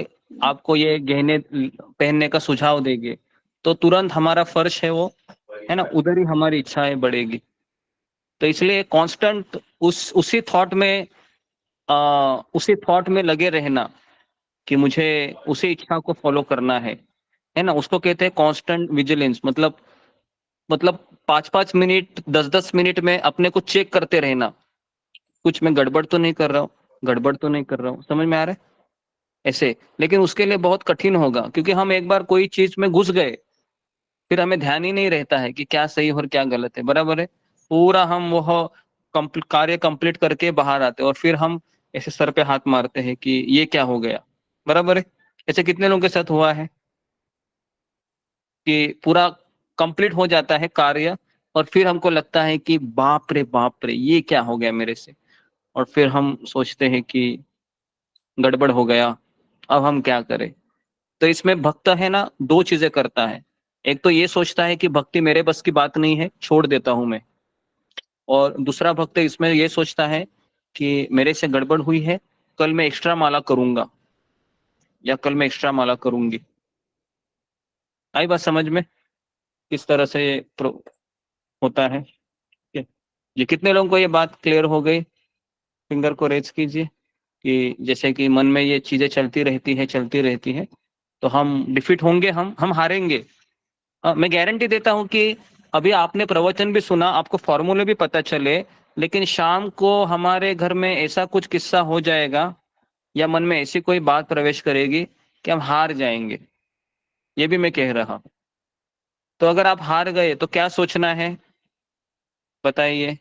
आपको ये गहने पहनने का सुझाव देंगे, तो तुरंत हमारा फर्श है वो, है ना, उधर ही हमारी इच्छाएं बढ़ेगी। तो इसलिए कांस्टेंट उसी थॉट में लगे रहना कि मुझे उसी इच्छा को फॉलो करना है ना, उसको कहते हैं कांस्टेंट विजिलेंस। मतलब 5-5 मिनट 10-10 मिनट में अपने को चेक करते रहना, कुछ मैं गड़बड़ तो नहीं कर रहा हूँ, समझ में आ रहा है ऐसे। लेकिन उसके लिए बहुत कठिन होगा, क्योंकि हम एक बार कोई चीज में घुस गए फिर हमें ध्यान ही नहीं रहता है कि क्या सही और क्या गलत है। बराबर है? पूरा हम वह कार्य कंप्लीट करके बाहर आते हैं और फिर हम ऐसे सर पे हाथ मारते हैं कि ये क्या हो गया। बराबर है? ऐसे कितने लोगों के साथ हुआ है कि पूरा कंप्लीट हो जाता है कार्य और फिर हमको लगता है कि बाप रे ये क्या हो गया मेरे से, और फिर हम सोचते हैं कि गड़बड़ हो गया, अब हम क्या करें। तो इसमें भक्त है ना, दो चीजें करता है। एक तो ये सोचता है कि भक्ति मेरे बस की बात नहीं है, छोड़ देता हूं मैं। और दूसरा भक्त इसमें ये सोचता है कि मेरे से गड़बड़ हुई है, कल मैं एक्स्ट्रा माला करूंगा या कल मैं एक्स्ट्रा माला करूंगी। आई बात समझ में किस तरह से होता है? ये कितने लोगों को ये बात क्लियर हो गई? फिंगर को रेज कीजिए कि जैसे कि मन में ये चीजें चलती रहती है तो हम डिफीट होंगे, हम हारेंगे। मैं गारंटी देता हूं कि अभी आपने प्रवचन भी सुना, आपको फॉर्मूले भी पता चले, लेकिन शाम को हमारे घर में ऐसा कुछ किस्सा हो जाएगा या मन में ऐसी कोई बात प्रवेश करेगी कि हम हार जाएंगे। ये भी मैं कह रहा हूं। तो अगर आप हार गए तो क्या सोचना है बताइए,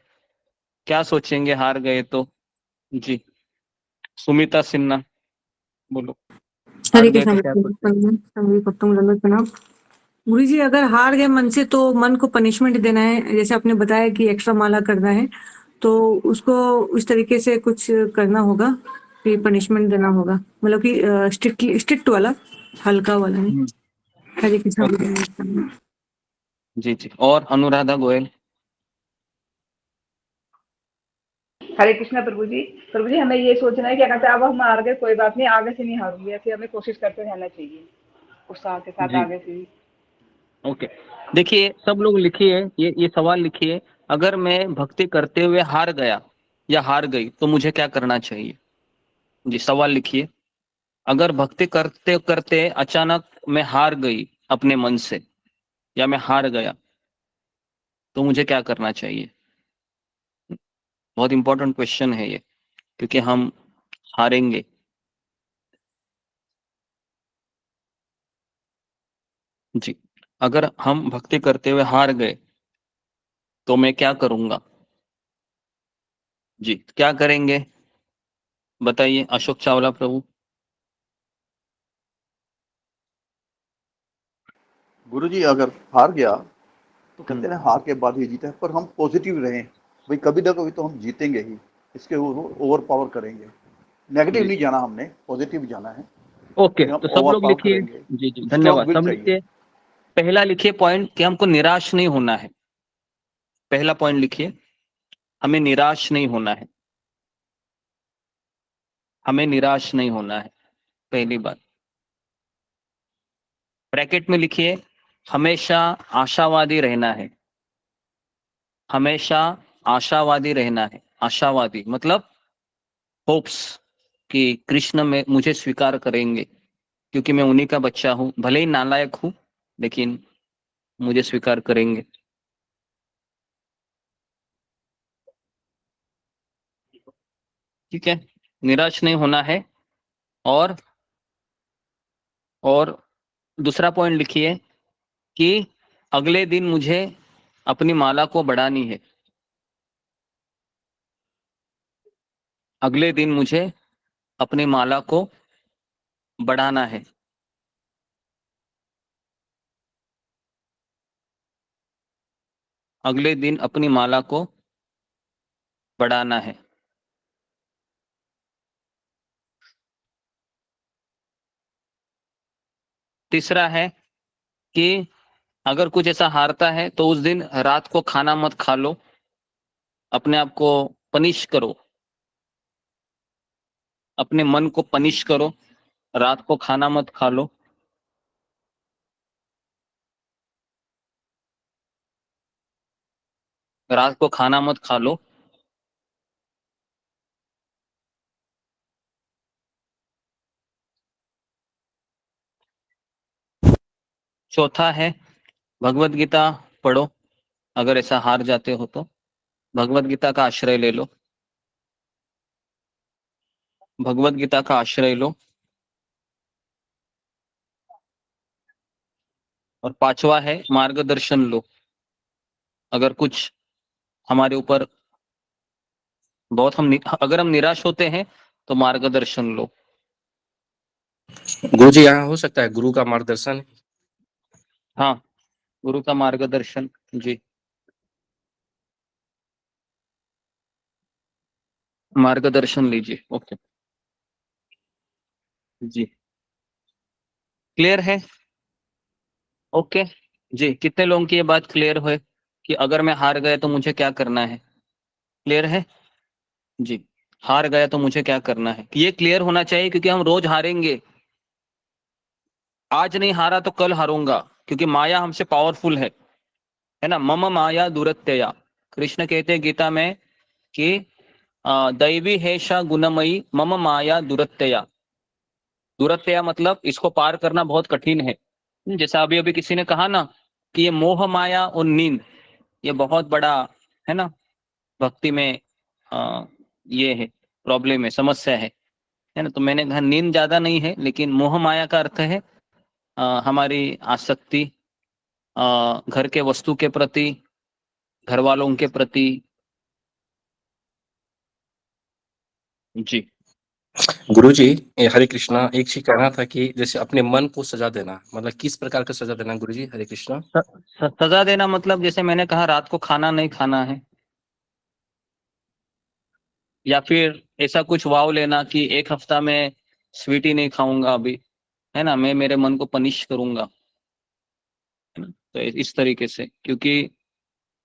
क्या सोचेंगे हार गए तो? जी सुमिता सिन्हा बोलो, हार हरे गए कृष्ण तो क्या सोचेंगे? सभी भक्तों को दंडवत प्रणाम। गुरु जी, अगर हार गए मन से तो मन को पनिशमेंट देना है, जैसे आपने बताया कि एक्स्ट्रा माला करना है, तो उसको उस तरीके से कुछ करना होगा कि पनिशमेंट देना होगा, मतलब कि स्ट्रिक्ट वाला, हल्का वाला नहीं। हरे कृष्ण। जी और अनुराधा गोयल? हरे कृष्णा प्रभु जी हमें ये सोचना है कि अगर अब हम हार गए कोई बात नहीं, आगे से नहीं हारूंगी, ऐसे हमें कोशिश करते रहना चाहिए उत्साह के साथ जी आगे से भी। ओके। देखिए सब लोग लिखिए, ये सवाल लिखिए, अगर मैं भक्ति करते हुए हार गया या हार गई तो मुझे क्या करना चाहिए? जी सवाल लिखिए, अगर भक्ति करते करते अचानक मैं हार गई अपने मन से या मैं हार गया तो मुझे क्या करना चाहिए? बहुत इंपॉर्टेंट क्वेश्चन है ये, क्योंकि हम हारेंगे। जी अगर हम भक्ति करते हुए हार गए तो मैं क्या करूंगा? जी क्या करेंगे बताइए अशोक चावला प्रभु। गुरुजी अगर हार गया तो कहते हैं हार के बाद ही जीता है, पर हम पॉजिटिव रहें भाई, कभी ना कभी तो हम जीतेंगे ही, इसके ओवर पावर करेंगे। नेगेटिव नहीं जाना हमने, पॉजिटिव जाना है। ओके हम तो सब ओवर लोग पावर लिखिए। करेंगे। जी स्ट्रॉन्ग धन्यवाद। विल सब चाहिए। लिखिए, पहला लिखिए पॉइंट कि हमको निराश नहीं होना है। पहला पॉइंट लिखिए, हमें निराश नहीं होना है, हमें निराश नहीं होना है, पहली बात। ब्रैकेट में लिखिए, हमेशा आशावादी रहना है, हमेशा आशावादी रहना है। आशावादी मतलब होप्स कि कृष्ण में मुझे स्वीकार करेंगे, क्योंकि मैं उन्हीं का बच्चा हूं, भले ही नालायक हूं लेकिन मुझे स्वीकार करेंगे। ठीक है, निराश नहीं होना है। और दूसरा पॉइंट लिखिए कि अगले दिन मुझे अपनी माला को बढ़ानी है। अगले दिन मुझे अपनी माला को बढ़ाना है। अगले दिन अपनी माला को बढ़ाना है। तीसरा है कि अगर कुछ ऐसा हारता है तो उस दिन रात को खाना मत खा लो, अपने आप को पनिश करो, अपने मन को पनिश करो, रात को खाना मत खा लो। रात को खाना मत खा लो। चौथा है भगवत गीता पढ़ो। अगर ऐसा हार जाते हो तो भगवत गीता का आश्रय ले लो। भगवत गीता का आश्रय लो। और पांचवा है मार्गदर्शन लो। अगर कुछ हमारे ऊपर अगर हम निराश होते हैं तो मार्गदर्शन लो। गुरु जी, यहाँ हो सकता है गुरु का मार्गदर्शन। हाँ, गुरु का मार्गदर्शन जी, मार्गदर्शन लीजिए। ओके जी, क्लियर है? ओके जी, कितने लोगों की ये बात क्लियर है कि अगर मैं हार गया तो मुझे क्या करना है? क्लियर है जी? हार गया तो मुझे क्या करना है, ये क्लियर होना चाहिए, क्योंकि हम रोज हारेंगे। आज नहीं हारा तो कल हारूंगा, क्योंकि माया हमसे पावरफुल है ना। मम माया दुरत्यया, कृष्ण कहते हैं गीता में कि दैवी हेषा गुणमयी मम माया दुरत्यया। दुरत्यया मतलब इसको पार करना बहुत कठिन है। जैसा अभी अभी किसी ने कहा ना कि ये मोह माया और नींद, ये बहुत बड़ा है ना, भक्ति में ये है, प्रॉब्लम है, समस्या है ना। तो मैंने कहा नींद ज्यादा नहीं है, लेकिन मोह माया का अर्थ है हमारी आसक्ति घर के वस्तु के प्रति, घर वालों के प्रति। जी गुरु जी, हरे कृष्णा, एक चीज कहना था कि जैसे अपने मन को सजा देना, मतलब किस प्रकार का सजा देना गुरु जी? हरे कृष्णा। सजा देना मतलब जैसे मैंने कहा रात को खाना नहीं खाना है, या फिर ऐसा कुछ वाव लेना कि एक हफ्ता में स्वीट ही नहीं खाऊंगा अभी, है ना, मैं मेरे मन को पनिश करूंगा, है ना। तो इस तरीके से, क्योंकि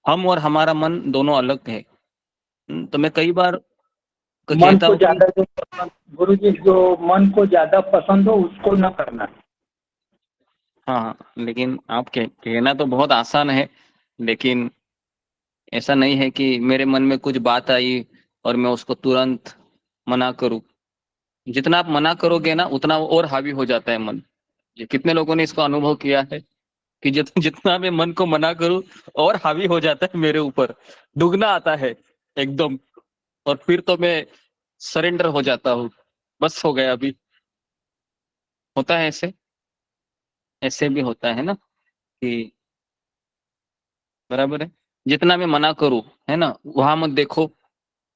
हम और हमारा मन दोनों अलग है। तो मैं कई बार मन कहता को हूँ कि ज्यादा, गुरु जी, जो मन को ज्यादा पसंद हो उसको न करना। हाँ, लेकिन आप कहना तो बहुत आसान है, लेकिन ऐसा नहीं है कि मेरे मन में कुछ बात आई और मैं उसको तुरंत मना करूं। जितना आप मना करोगे ना, उतना वो और हावी हो जाता है मन। ये कितने लोगों ने इसको अनुभव किया है कि जितना मैं मन को मना करूं और हावी हो जाता है मेरे ऊपर, दुगना आता है एकदम। और फिर तो मैं सरेंडर हो जाता हूँ, बस हो गया अभी। होता है ऐसे, ऐसे भी होता है ना कि बराबर है। जितना मैं मना करूं, है ना, वहां मत देखो,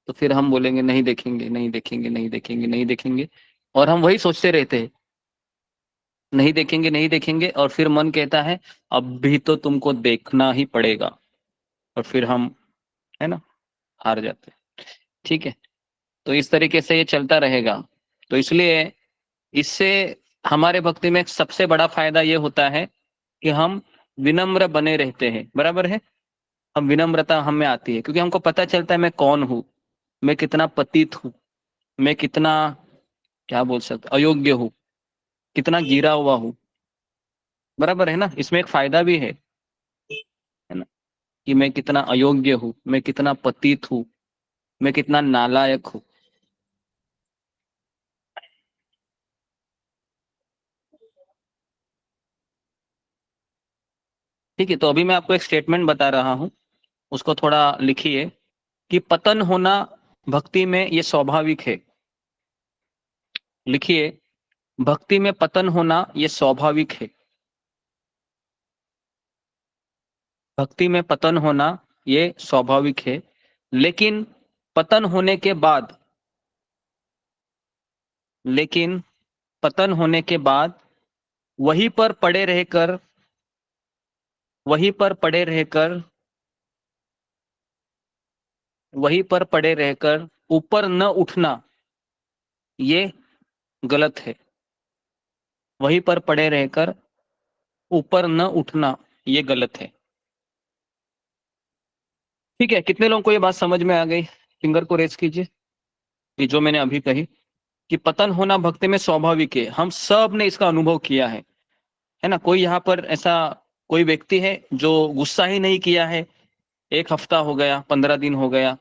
तो फिर हम बोलेंगे नहीं देखेंगे, नहीं देखेंगे, नहीं देखेंगे, नहीं देखेंगे, और हम वही सोचते रहते हैं, नहीं देखेंगे, नहीं देखेंगे, और फिर मन कहता है अब भी तो तुमको देखना ही पड़ेगा, और फिर हम, है ना, हार जाते हैं। ठीक है, तो इस तरीके से ये चलता रहेगा। तो इसलिए इससे हमारे भक्ति में एक सबसे बड़ा फायदा ये होता है कि हम विनम्र बने रहते हैं। बराबर है, हम विनम्रता हम में आती है, क्योंकि हमको पता चलता है मैं कौन हूँ, मैं कितना पतित हूँ, मैं कितना, क्या बोल सकते, अयोग्य हूँ, कितना गिरा हुआ हूँ। बराबर है ना, इसमें एक फायदा भी है ना, कि मैं कितना अयोग्य हूँ, मैं कितना पतित हूँ, मैं कितना नालायक हूँ। ठीक है, तो अभी मैं आपको एक स्टेटमेंट बता रहा हूं, उसको थोड़ा लिखिए कि पतन होना भक्ति में ये स्वाभाविक है। लिखिए, भक्ति में पतन होना ये स्वाभाविक है। भक्ति में पतन होना ये स्वाभाविक है, लेकिन पतन होने के बाद वहीं पर पड़े रहकर ऊपर न उठना ये गलत है। वहीं पर पड़े रहकर ऊपर न उठना ये गलत है। ठीक है, कितने लोगों को ये बात समझ में आ गई? फिंगर को रेज कीजिए। ये जो मैंने अभी कही कि पतन होना भक्ति में स्वाभाविक है, हम सब ने इसका अनुभव किया है ना। कोई यहाँ पर ऐसा कोई व्यक्ति है जो गुस्सा ही नहीं किया है? 1 हफ्ता हो गया, 15 दिन हो गया,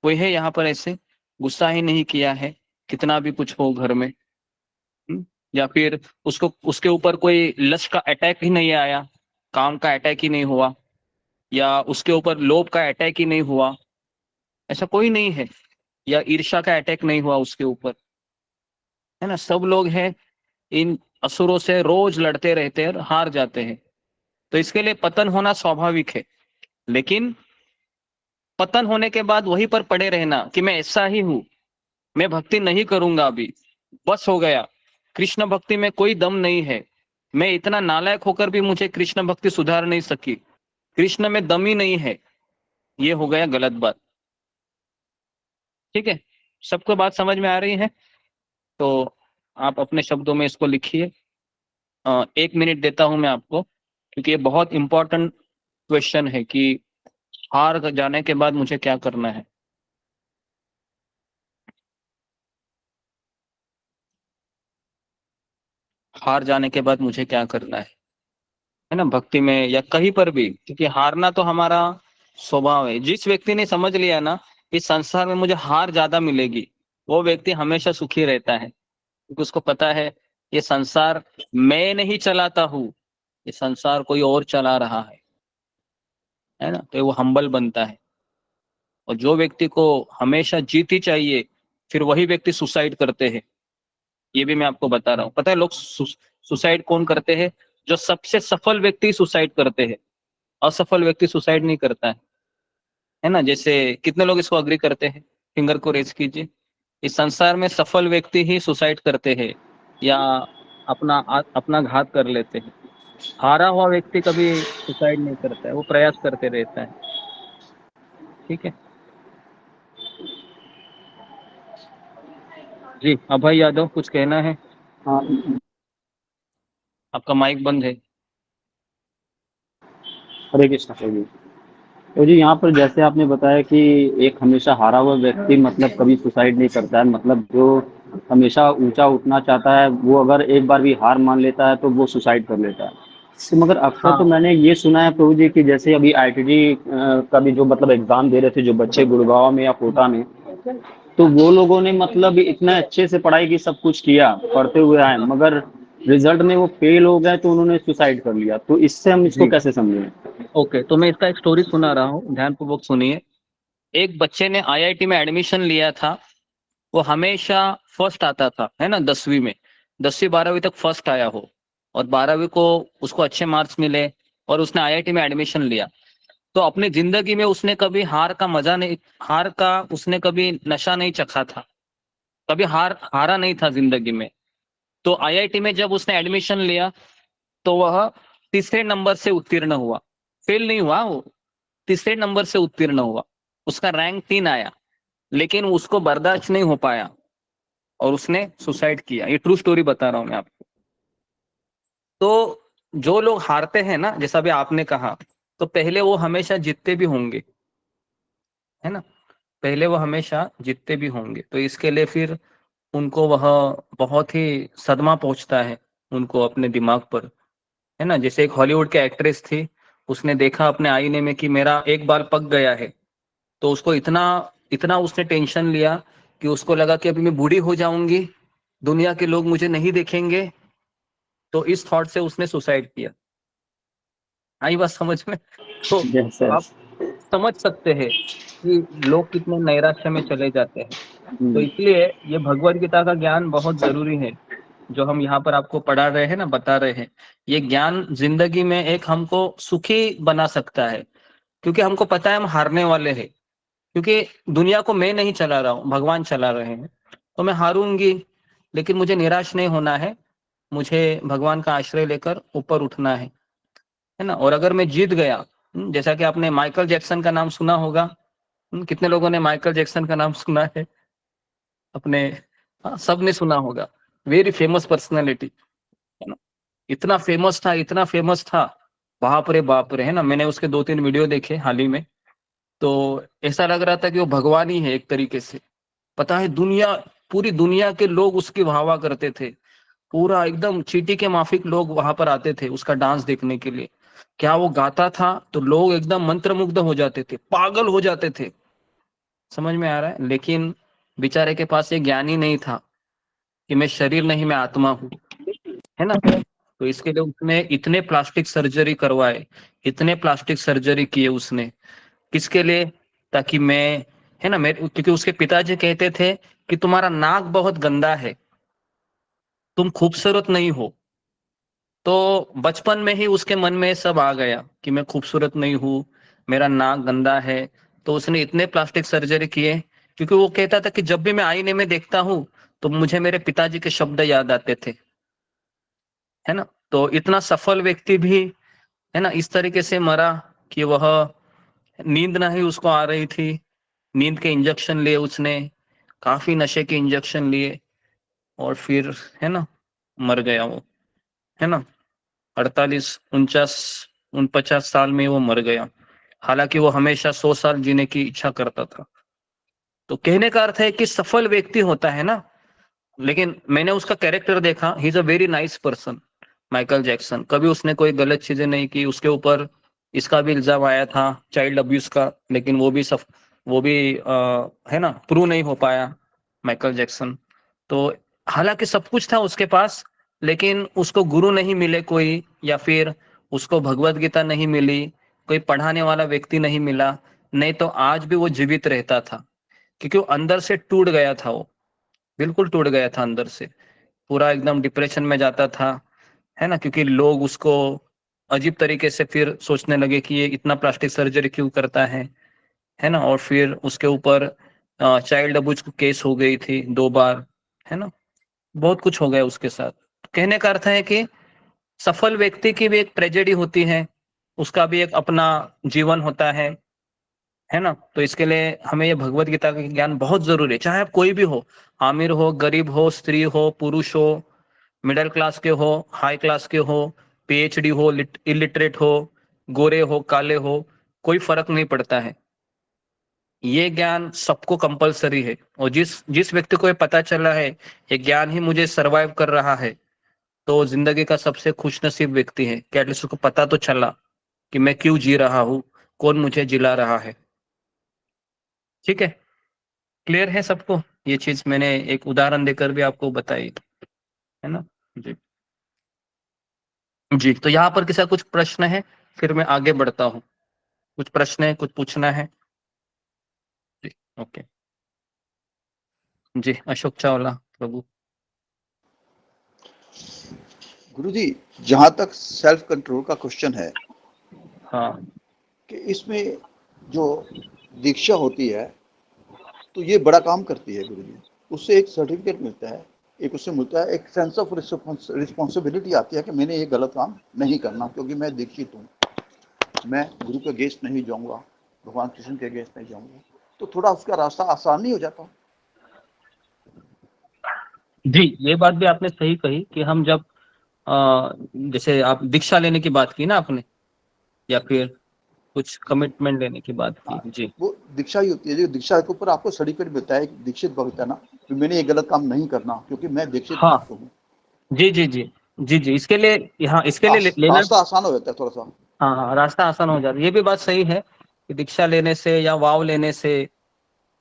कोई है यहाँ पर ऐसे गुस्सा ही नहीं किया है, कितना भी कुछ हो घर में? या फिर उसको उसके ऊपर कोई लस्ट का अटैक ही नहीं आया, काम का अटैक ही नहीं हुआ, या उसके ऊपर लोभ का अटैक ही नहीं हुआ? ऐसा कोई नहीं है। या ईर्ष्या का अटैक नहीं हुआ उसके ऊपर, है ना। सब लोग हैं इन असुरों से रोज लड़ते रहते हैं और हार जाते हैं। तो इसके लिए पतन होना स्वाभाविक है, लेकिन पतन होने के बाद वहीं पर पड़े रहना कि मैं ऐसा ही हूं, मैं भक्ति नहीं करूंगा अभी, बस हो गया, कृष्ण भक्ति में कोई दम नहीं है, मैं इतना नालायक होकर भी मुझे कृष्ण भक्ति सुधार नहीं सकी, कृष्ण में दम ही नहीं है, ये हो गया गलत बात। ठीक है, सबको बात समझ में आ रही है? तो आप अपने शब्दों में इसको लिखिए। 1 मिनट देता हूं मैं आपको, क्योंकि ये बहुत इंपॉर्टेंट क्वेश्चन है कि हार जाने के बाद मुझे क्या करना है। हार जाने के बाद मुझे क्या करना है ना, भक्ति में या कहीं पर भी, क्योंकि हारना तो हमारा स्वभाव है। जिस व्यक्ति ने समझ लिया ना इस संसार में मुझे हार ज्यादा मिलेगी, वो व्यक्ति हमेशा सुखी रहता है, क्योंकि उसको पता है ये संसार मैं नहीं चलाता हूँ, ये संसार कोई और चला रहा है ना। तो वो हम्बल बनता है। और जो व्यक्ति को हमेशा जीत ही चाहिए, फिर वही व्यक्ति सुसाइड करते हैं। ये भी मैं आपको बता रहा हूँ। पता है लोग सुसाइड कौन करते हैं? जो सबसे सफल व्यक्ति सुसाइड करते हैं, असफल व्यक्ति सुसाइड नहीं करता है ना। जैसे कितने लोग इसको अग्री करते हैं? फिंगर को रेज कीजिए। इस संसार में सफल व्यक्ति ही सुसाइड करते हैं या अपना घात कर लेते हैं। हारा हुआ व्यक्ति कभी सुसाइड नहीं करता है, वो प्रयास करते रहता है। ठीक है जी। अभय यादव कुछ कहना है? हाँ, आपका माइक बंद है। हरे कृष्णा प्रभु जी। तो जी यहाँ पर जैसे आपने बताया कि एक हमेशा हारा हुआ व्यक्ति मतलब कभी सुसाइड नहीं करता है, मतलब जो हमेशा ऊंचा उठना चाहता है वो अगर एक बार भी हार मान लेता है तो वो सुसाइड कर लेता है। तो मगर अक्सर तो मैंने ये सुना है प्रभु जी कि जैसे अभी आईटीडी का भी जो मतलब एग्जाम दे रहे थे जो बच्चे गुड़गांव में या कोटा में, तो वो लोगों ने मतलब इतना अच्छे से पढ़ाई की, सब कुछ किया, पढ़ते हुए आए, मगर रिजल्ट में वो फेल हो गए तो उन्होंने सुसाइड कर लिया। तो इससे हम इसको कैसे समझें? ओके, तो मैं इसका एक स्टोरी सुना रहा हूँ, ध्यानपूर्वक सुनिए। एक बच्चे ने आईआईटी में एडमिशन लिया था। वो हमेशा फर्स्ट आता था, है ना, 10वीं में, 10वीं 12वीं तक फर्स्ट आया हो, और 12वीं को उसको अच्छे मार्क्स मिले और उसने आईआईटी में एडमिशन लिया। तो अपनी जिंदगी में उसने कभी हार का उसने कभी नशा नहीं चखा था, कभी हारा नहीं था जिंदगी में। तो आईआईटी में जब उसने एडमिशन लिया तो वह तीसरे नंबर से उत्तीर्ण हुआ, फेल नहीं हुआ, वो तीसरे नंबर से उत्तीर्ण हुआ। उसका रैंक 3 आया, लेकिन उसको बर्दाश्त नहीं हो पाया और उसने सुसाइड किया। ये ट्रू स्टोरी बता रहा हूं मैं आपको। तो जो लोग हारते हैं ना, जैसा भी आपने कहा, तो पहले वो हमेशा जीतते भी होंगे, है ना, पहले वो हमेशा जीतते भी होंगे। तो इसके लिए फिर उनको वह बहुत ही सदमा पहुंचता है उनको अपने दिमाग पर, है ना। जैसे एक हॉलीवुड की एक्ट्रेस थी, उसने देखा अपने आईने में कि मेरा एक बाल पक गया है, तो उसको इतना इतना उसने टेंशन लिया कि उसको लगा कि अभी मैं बूढ़ी हो जाऊंगी, दुनिया के लोग मुझे नहीं देखेंगे। तो इस थॉट से उसने सुसाइड किया, आई बात समझ में? तो यस सर। आप समझ सकते हैं कि लोग कितने नैराश्य में चले जाते हैं। तो इसलिए ये भगवत गीता का ज्ञान बहुत जरूरी है, जो हम यहाँ पर आपको पढ़ा रहे हैं ना, बता रहे हैं। ये ज्ञान जिंदगी में एक हमको सुखी बना सकता है, क्योंकि हमको पता है हम हारने वाले हैं, क्योंकि दुनिया को मैं नहीं चला रहा हूँ, भगवान चला रहे हैं। तो मैं हारूंगी, लेकिन मुझे निराश नहीं होना है, मुझे भगवान का आश्रय लेकर ऊपर उठना है ना। और अगर मैं जीत गया, जैसा कि आपने माइकल जैक्सन का नाम सुना होगा, कितने लोगों ने माइकल जैक्सन का नाम सुना है अपने? हाँ, सबने सुना होगा। वेरी फेमस पर्सनालिटी, है ना। इतना फेमस था, इतना फेमस था, बाप रे, है ना। मैंने उसके 2-3 वीडियो देखे हाल ही में, तो ऐसा लग रहा था कि वो भगवान ही है एक तरीके से। पता है, पूरी दुनिया के लोग उसकी वाह वाह करते थे। पूरा एकदम चींटी के माफिक लोग वहां पर आते थे उसका डांस देखने के लिए। क्या वो गाता था तो लोग एकदम मंत्रमुग्ध हो जाते थे, पागल हो जाते थे। समझ में आ रहा है? लेकिन बेचारे के पास ये ज्ञान ही नहीं था कि मैं शरीर नहीं, मैं आत्मा हूँ, है ना। तो इसके लिए उसने इतने प्लास्टिक सर्जरी करवाए, इतने प्लास्टिक सर्जरी किए उसने। किसके लिए? ताकि मैं, है ना, मेरे, क्योंकि उसके पिताजी कहते थे कि तुम्हारा नाक बहुत गंदा है, तुम खूबसूरत नहीं हो। तो बचपन में ही उसके मन में सब आ गया कि मैं खूबसूरत नहीं हूँ, मेरा नाक गंदा है। तो उसने इतने प्लास्टिक सर्जरी किए, क्योंकि वो कहता था कि जब भी मैं आईने में देखता हूँ तो मुझे मेरे पिताजी के शब्द याद आते थे, है ना। तो इतना सफल व्यक्ति भी, है ना, इस तरीके से मरा कि वह, नींद नहीं उसको आ रही थी, नींद के इंजेक्शन लिए उसने, काफी नशे के इंजेक्शन लिए, और फिर, है ना, मर गया वो, है ना। 48, 49, 49 साल में वो मर गया। हालांकि वो हमेशा 100 साल जीने की इच्छा करता था। तो कहने का अर्थ है कि सफल व्यक्ति होता है ना, लेकिन मैंने उसका कैरेक्टर देखा, he is a very nice person. Michael Jackson, कभी उसने कोई गलत चीजें नहीं की। उसके ऊपर इसका भी इल्जाम आया था, चाइल्ड अब्यूज का, लेकिन वो भी है ना, प्रूव नहीं हो पाया माइकल जैक्सन। तो हालांकि सब कुछ था उसके पास, लेकिन उसको गुरु नहीं मिले कोई, या फिर उसको भगवत गीता नहीं मिली, कोई पढ़ाने वाला व्यक्ति नहीं मिला, नहीं तो आज भी वो जीवित रहता था। क्योंकि वो अंदर से टूट गया था, वो बिल्कुल टूट गया था अंदर से, पूरा एकदम डिप्रेशन में जाता था, है ना। क्योंकि लोग उसको अजीब तरीके से फिर सोचने लगे कि ये इतना प्लास्टिक सर्जरी क्यों करता है ना। और फिर उसके ऊपर चाइल्ड अब्यूज केस हो गई थी 2 बार, है ना। बहुत कुछ हो गया उसके साथ। कहने का अर्थ है कि सफल व्यक्ति की भी एक ट्रेजेडी होती है, उसका भी एक अपना जीवन होता है ना। तो इसके लिए हमें ये भगवत गीता का ज्ञान बहुत जरूरी है, चाहे आप कोई भी हो, आमिर हो, गरीब हो, स्त्री हो, पुरुष हो, मिडिल क्लास के हो, हाई क्लास के हो, पीएचडी हो, इलिटरेट हो, गोरे हो, काले हो, कोई फर्क नहीं पड़ता है। ये ज्ञान सबको कंपलसरी है। और जिस जिस व्यक्ति को ये पता चला है ये ज्ञान ही मुझे सरवाइव कर रहा है, तो वो जिंदगी का सबसे खुशनसीब व्यक्ति है कि एटलीस्ट उसको पता तो चला कि मैं क्यों जी रहा हूँ, कौन मुझे जिला रहा है। ठीक है, क्लियर है सबको? ये चीज मैंने एक उदाहरण देकर भी आपको बताई, है ना जी। जी, तो यहाँ पर किसी का कुछ प्रश्न है? फिर मैं आगे बढ़ता हूँ। कुछ प्रश्न है, कुछ पूछना है? जी, ओके जी। अशोक चावला प्रभु। गुरुजी, जहां तक सेल्फ कंट्रोल का क्वेश्चन है, हाँ, कि इसमें जो दीक्षा होती है तो ये बड़ा काम करती है गुरुजी। उससे एक सर्टिफिकेट मिलता है, एक उससे मिलता है, एक सेंस ऑफ रिस्पॉन्सिबिलिटी आती है कि मैंने ये गलत काम नहीं करना, क्योंकि मैं दीक्षित हूँ, मैं गुरु के अगेंस्ट नहीं जाऊंगा, भगवान कृष्ण के अगेंस्ट नहीं जाऊंगा। तो थोड़ा उसका रास्ता आसान नहीं हो जाता? जी, ये बात भी आपने सही कही कि हम जब जैसे आप दीक्षा लेने की बात की ना आपने, या फिर कुछ कमिटमेंट लेने की बात की। जी, वो दीक्षा ही होती है, जो दीक्षा के ऊपर आपको सर्टिफिकेट मिलता है, दीक्षित भक्त है ना, तो मैंने ये गलत काम नहीं करना क्योंकि मैं दीक्षित हाँ, भक्त हूँ। जी जी जी जी जी। इसके लिए, यहाँ इसके लिए लेना, रास्ता आसान हो जाता है थोड़ा सा। हाँ हाँ, रास्ता आसान हो जाता है। ये भी बात सही है कि दीक्षा लेने से या वाव लेने से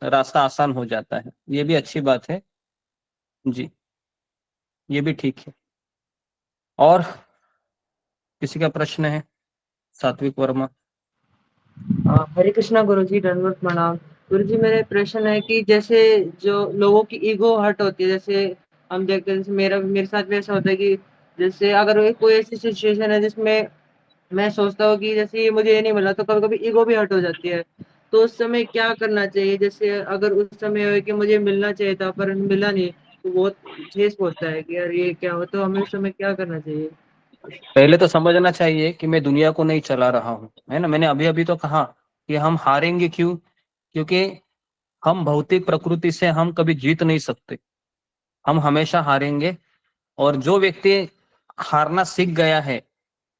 रास्ता आसान हो जाता है, ये भी अच्छी बात है जी, ये भी ठीक है। और किसी का प्रश्न है? सात्विक वर्मा। हरे कृष्णा गुरु जी, दंडवत प्रणाम। गुरु जी, मेरे प्रश्न है कि जैसे जो लोगों की ईगो हर्ट होती है, जैसे हम देखते हैं, जैसे मेरे साथ भी ऐसा होता है कि जैसे अगर कोई ऐसी सिचुएशन है जिसमें मैं सोचता हूँ कि जैसे मुझे ये नहीं मिला, तो कभी कभी ईगो भी हर्ट हो जाती है। तो उस समय क्या करना चाहिए? जैसे अगर उस समय हो कि मुझे मिलना चाहिए था पर मिला नहीं, तो बहुत ठेस पहुंचता है कि यार ये क्या हो, तो हमें उस समय क्या करना चाहिए? पहले तो समझना चाहिए कि मैं दुनिया को नहीं चला रहा हूँ, है ना। मैंने अभी अभी तो कहा कि हम हारेंगे क्यों? क्योंकि हम भौतिक प्रकृति से हम कभी जीत नहीं सकते, हम हमेशा हारेंगे। और जो व्यक्ति हारना सीख गया है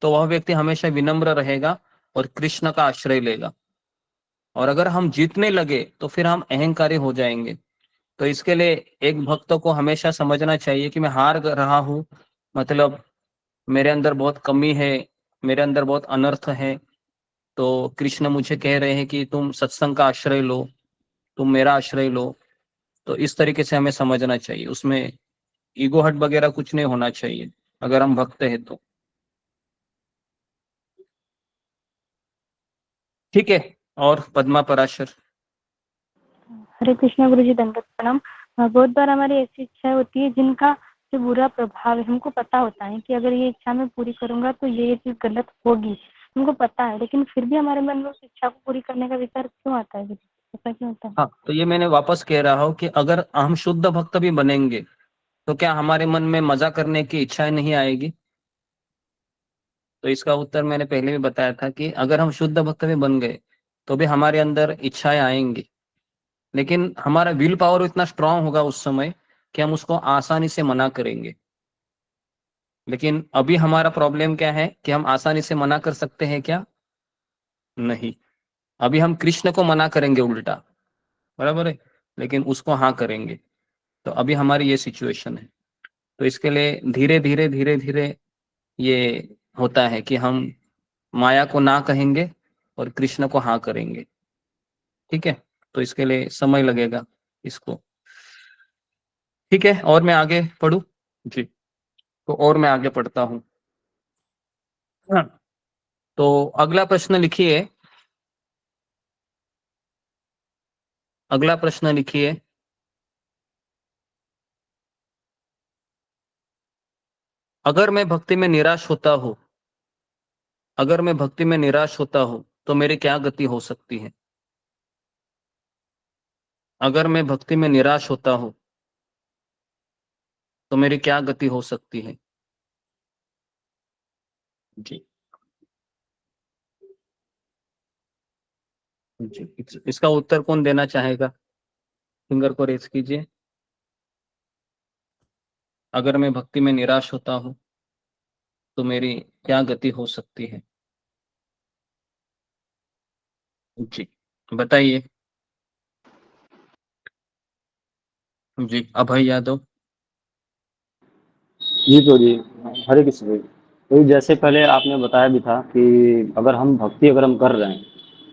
तो वह व्यक्ति हमेशा विनम्र रहेगा और कृष्ण का आश्रय लेगा। और अगर हम जीतने लगे तो फिर हम अहंकारी हो जाएंगे। तो इसके लिए एक भक्त को हमेशा समझना चाहिए कि मैं हार रहा हूँ, मतलब मेरे अंदर बहुत कमी है, मेरे अंदर बहुत अनर्थ है, तो कृष्ण मुझे कह रहे हैं कि तुम सत्संग का आश्रय लो, तुम मेरा आश्रय लो। तो इस तरीके से हमें समझना चाहिए, उसमें ईगो हट वगैरह कुछ नहीं होना चाहिए अगर हम भक्त हैं तो। ठीक है। और पद्मा पराशर। हरे कृष्णा गुरु जी, दंडवत प्रणाम। बहुत बार हमारी ऐसी इच्छाएं होती है जिनका जो बुरा प्रभाव है, हमको पता होता है कि अगर ये इच्छा मैं पूरी करूंगा तो ये चीज गलत होगी, हमको पता है, लेकिन फिर भी हमारे मन में उस इच्छा को पूरी करने का विचार क्यों आता है? ऐसा क्यों होता है? हाँ, तो ये मैंने वापस कह रहा हूँ कि अगर हम शुद्ध भक्त भी बनेंगे तो क्या हमारे मन में मजा करने की इच्छाएं नहीं आएगी? तो इसका उत्तर मैंने पहले भी बताया था कि अगर हम शुद्ध भक्त भी बन गए तो भी हमारे अंदर इच्छाएं आएंगी, लेकिन हमारा विल पावर इतना स्ट्रांग होगा उस समय कि हम उसको आसानी से मना करेंगे। लेकिन अभी हमारा प्रॉब्लम क्या है कि हम आसानी से मना कर सकते हैं क्या? नहीं। अभी हम कृष्ण को मना करेंगे उल्टा, बराबर है, लेकिन उसको हाँ करेंगे। तो अभी हमारी ये सिचुएशन है। तो इसके लिए धीरे धीरे धीरे धीरे ये होता है कि हम माया को ना कहेंगे और कृष्ण को हाँ करेंगे। ठीक है, तो इसके लिए समय लगेगा इसको। ठीक है, और मैं आगे पढ़ूं जी? तो और मैं आगे पढ़ता हूं। हाँ, तो अगला प्रश्न लिखिए। अगला प्रश्न लिखिए। अगर मैं भक्ति में निराश होता हूं, अगर मैं भक्ति में निराश होता हूं तो मेरी क्या गति हो सकती है? अगर मैं भक्ति में निराश होता हूं तो मेरी क्या गति हो सकती है? जी जी, इसका उत्तर कौन देना चाहेगा? फिंगर को रेस कीजिए। अगर मैं भक्ति में निराश होता हूं तो मेरी क्या गति हो सकती है? जी बताइए। जी अभय यादव। जी तो जी, हरे कृष्ण भाई। तो जैसे पहले आपने बताया भी था कि अगर हम भक्ति अगर हम कर रहे हैं,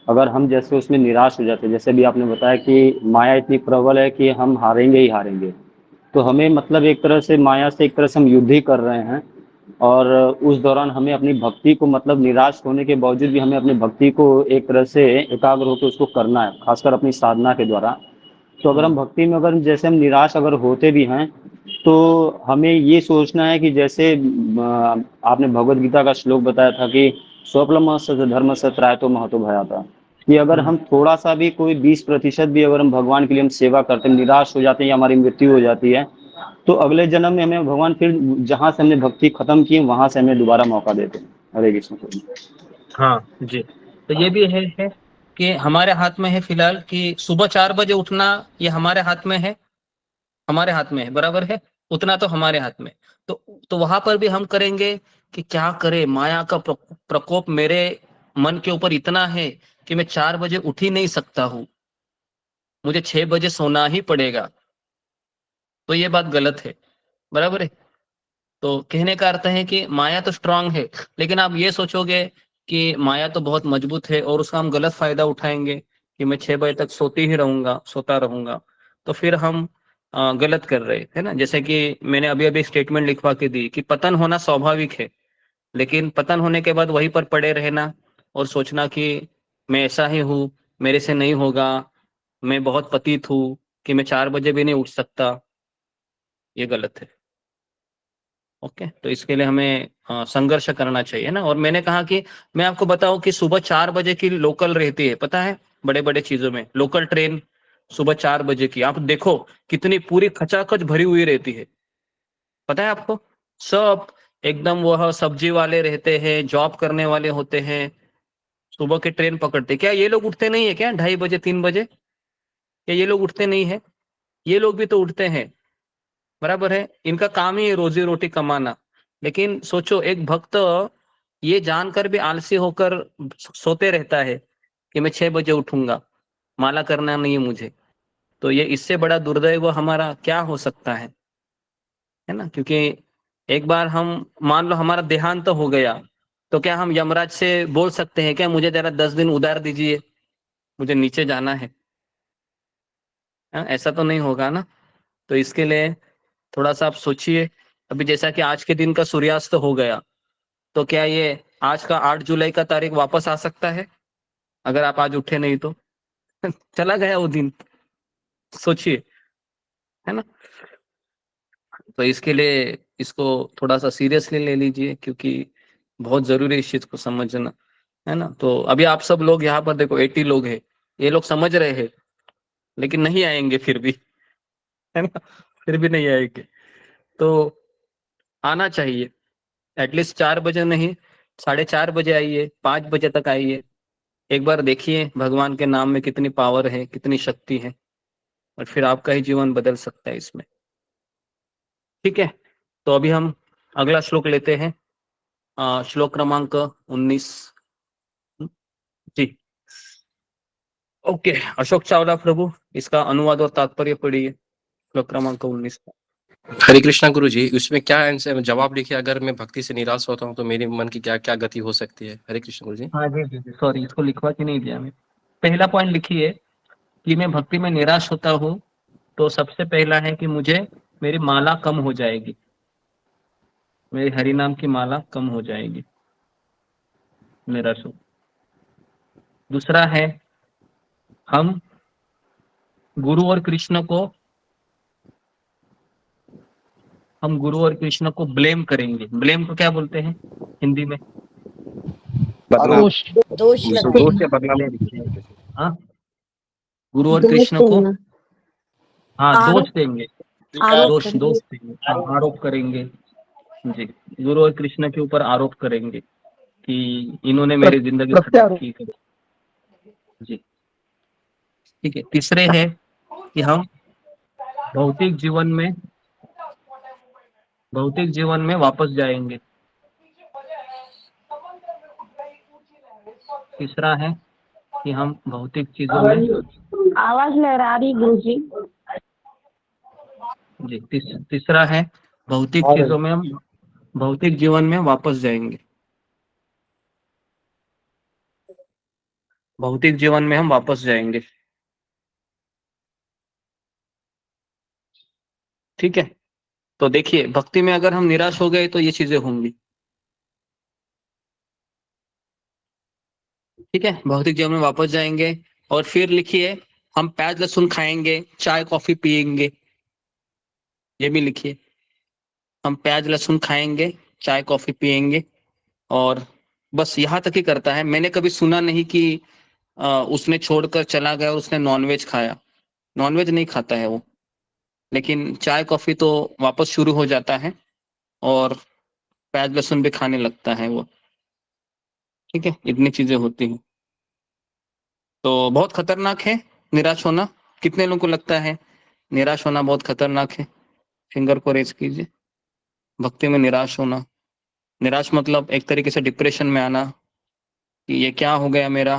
अगर हम जैसे उसमें निराश हो जाते हैं, जैसे भी आपने बताया कि माया इतनी प्रबल है कि हम हारेंगे ही हारेंगे, तो हमें मतलब एक तरह से माया से एक तरह से हम युद्ध ही कर रहे हैं। और उस दौरान हमें अपनी भक्ति को मतलब निराश होने के बावजूद भी हमें अपनी भक्ति को एक तरह से एकाग्र होकर उसको करना है, खासकर अपनी साधना के द्वारा। तो अगर हम भक्ति में अगर जैसे हम निराश अगर होते भी हैं, तो हमें ये सोचना है कि जैसे आपने भगवत गीता का श्लोक बताया था कि स्वप्लम सत धर्म सत्राय तो महतो भया था, कि अगर हम थोड़ा सा भी कोई 20% भी अगर हम भगवान के लिए हम सेवा करते हैं, निराश हो जाते हैं या हमारी मृत्यु हो जाती है, तो अगले जन्म में हमें भगवान फिर जहां से हमने भक्ति खत्म की वहां से हमें दोबारा मौका देते हैं। हरे कृष्ण। हाँ जी, तो ये भी है कि हमारे हाथ में है फिलहाल कि सुबह 4 बजे उठना, ये हमारे हाथ में है, हमारे हाथ में है, बराबर है, उतना तो हमारे हाथ में। तो वहां पर भी हम करेंगे कि क्या करे, माया का प्रकोप मेरे मन के ऊपर इतना है कि मैं 4 बजे उठ ही नहीं सकता हूं, मुझे 6 बजे सोना ही पड़ेगा। तो ये बात गलत है, बराबर है। तो कहने का अर्थ है कि माया तो स्ट्रांग है, लेकिन आप ये सोचोगे कि माया तो बहुत मजबूत है और उसका हम गलत फायदा उठाएंगे कि मैं 6 बजे तक सोता रहूंगा, तो फिर हम गलत कर रहे है ना। जैसे कि मैंने अभी अभी स्टेटमेंट लिखवा के दी कि पतन होना स्वाभाविक है, लेकिन पतन होने के बाद वहीं पर पड़े रहना और सोचना कि मैं ऐसा ही हूँ, मेरे से नहीं होगा, मैं बहुत पतित हूँ कि मैं 4 बजे भी नहीं उठ सकता, ये गलत है। ओके, तो इसके लिए हमें संघर्ष करना चाहिए ना। और मैंने कहा कि मैं आपको बताऊं कि सुबह 4 बजे की लोकल रहती है, पता है, बड़े बड़े चीजों में लोकल ट्रेन सुबह 4 बजे की, आप देखो कितनी पूरी खचाखच भरी हुई रहती है, पता है आपको। सब एकदम वह सब्जी वाले रहते हैं, जॉब करने वाले होते हैं, सुबह के ट्रेन पकड़ते। क्या ये लोग उठते नहीं है क्या 2:30 बजे 3 बजे? क्या ये लोग उठते नहीं है? ये लोग भी तो उठते हैं, बराबर है, इनका काम ही है रोजी रोटी कमाना। लेकिन सोचो एक भक्त ये जानकर भी आलसी होकर सोते रहता है कि मैं 6 बजे उठूंगा, माला करना नहीं है मुझे। तो ये इससे बड़ा दुर्दैव हमारा क्या हो सकता है ना। क्योंकि एक बार हम मान लो हमारा देहांत हो गया, तो क्या हम यमराज से बोल सकते हैं क्या मुझे जरा 10 दिन उधार दीजिए, मुझे नीचे जाना है? ऐसा तो नहीं होगा ना। तो इसके लिए थोड़ा सा आप सोचिए। अभी जैसा कि आज के दिन का सूर्यास्त हो गया, तो क्या ये आज का 8 जुलाई का तारीख वापस आ सकता है अगर आप आज उठे नहीं तो? चला गया वो दिन, सोचिए, है ना। तो इसके लिए इसको थोड़ा सा सीरियसली ले लीजिए, क्योंकि बहुत जरूरी है इस चीज को समझना, है ना। तो अभी आप सब लोग यहाँ पर देखो 80 लोग हैं, ये लोग समझ रहे हैं लेकिन नहीं आएंगे फिर भी, है ना, फिर भी नहीं आएंगे। तो आना चाहिए, एटलीस्ट 4 बजे नहीं, 4:30 बजे आइए, 5 बजे तक आइए। एक बार देखिए भगवान के नाम में कितनी पावर है, कितनी शक्ति है, और फिर आपका ही जीवन बदल सकता है इसमें। ठीक है, तो अभी हम अगला श्लोक लेते हैं, श्लोक क्रमांक 19 जी। ओके, अशोक चावला प्रभु, इसका अनुवाद और तात्पर्य पढ़िए, श्लोक क्रमांक 19। हरे कृष्णा गुरु जी, उसमें क्या आंसर जवाब लिखिए, अगर मैं भक्ति से निराश होता हूँ तो मेरे मन की क्या क्या गति हो सकती है? हरे कृष्ण गुरु जी। हाँ जी जी जी, सॉरी, इसको लिखवा के नहीं दिया मैं। पहला पॉइंट लिखिए कि मैं भक्ति में निराश होता हूँ, तो सबसे पहला है कि मुझे मेरी माला कम हो जाएगी, मेरी हरि नाम की माला कम हो जाएगी, निराश हो। दूसरा है हम गुरु और कृष्ण को ब्लेम करेंगे। ब्लेम को क्या बोलते हैं हिंदी में? बदनाम, दोष लगते दोष हैं। या बदनाम लिखिए। हाँ, गुरु और दोष कृष्ण को, देना, हाँ, आरोप, दोष देंगे, आरोप दोष करेंगे। देंगे, हाँ, आरोप करेंगे जी। गुरु और कृष्ण के ऊपर आरोप करेंगे कि इन्होंने मेरी जिंदगी खराब की है जी। ठीक है, तीसरे है कि हम भौतिक जीवन में वापस जाएंगे। तीसरा है कि हम भौतिक चीजों में, आवाज लहरा रही गुरुजी। जी, तीसरा है भौतिक चीजों में हम भौतिक जीवन में वापस जाएंगे, भौतिक जीवन में हम वापस जाएंगे। ठीक है, तो देखिए भक्ति में अगर हम निराश हो गए तो ये चीजें होंगी। ठीक है, भौतिक जीवन में वापस जाएंगे। और फिर लिखिए हम प्याज लहसुन खाएंगे, चाय कॉफी पिएंगे, ये भी लिखिए, हम प्याज लहसुन खाएंगे, चाय कॉफी पिएंगे। और बस यहाँ तक ही करता है। मैंने कभी सुना नहीं कि उसने छोड़कर चला गया और उसने नॉनवेज खाया, नॉनवेज नहीं खाता है वो, लेकिन चाय कॉफी तो वापस शुरू हो जाता है और प्याज लहसुन भी खाने लगता है वो। ठीक है, इतनी चीजें होती हैं। तो बहुत खतरनाक है निराश होना। कितने लोगों को लगता है निराश होना बहुत खतरनाक है? फिंगर को रेज कीजिए। भक्ति में निराश होना, निराश मतलब एक तरीके से डिप्रेशन में आना कि ये क्या हो गया मेरा,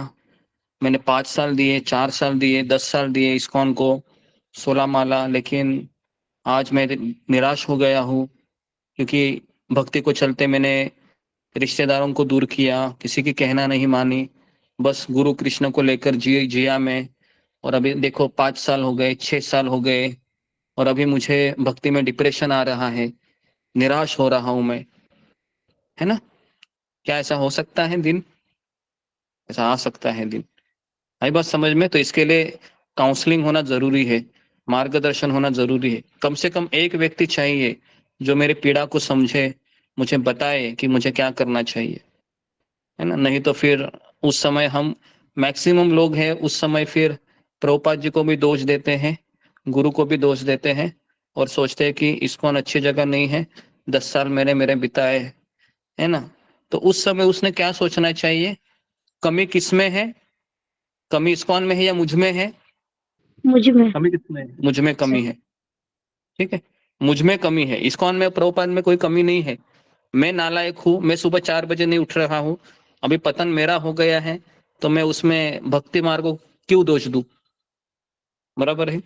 मैंने 5 साल दिए, 4 साल दिए, 10 साल दिए इस्कॉन को, 16 माला, लेकिन आज मैं निराश हो गया हूँ क्योंकि भक्ति को चलते मैंने रिश्तेदारों को दूर किया, किसी की कहना नहीं मानी, बस गुरु कृष्ण को लेकर जिया मैं। और अभी देखो 5 साल हो गए, 6 साल हो गए, और अभी मुझे भक्ति में डिप्रेशन आ रहा है, निराश हो रहा हूं मैं, है ना। क्या ऐसा हो सकता है दिन? ऐसा आ सकता है दिन। आई बात समझ में? तो इसके लिए काउंसलिंग होना जरूरी है, मार्गदर्शन होना जरूरी है। कम से कम एक व्यक्ति चाहिए जो मेरी पीड़ा को समझे, मुझे बताए कि मुझे क्या करना चाहिए, है ना। नहीं तो फिर उस समय हम मैक्सिमम लोग हैं उस समय फिर प्रभुपाद जी को भी दोष देते हैं, गुरु को भी दोष देते हैं और सोचते हैं कि इस्कॉन अच्छी जगह नहीं है, 10 साल मेरे बिताए, है ना। तो उस समय उसने क्या सोचना चाहिए, कमी किसमें है, कमी इस्कॉन में है या मुझ में है? मुझ में। कमी किसमें है? मुझ में कमी है, ठीक है, मुझ में कमी है। इस्कॉन में प्रभुपाद में कोई कमी नहीं है। मैं नालायक हूँ, मैं सुबह 4 बजे नहीं उठ रहा हूँ, अभी पतन मेरा हो गया है, तो मैं उसमें भक्ति मार्ग को क्यों दोष दूं? बराबर है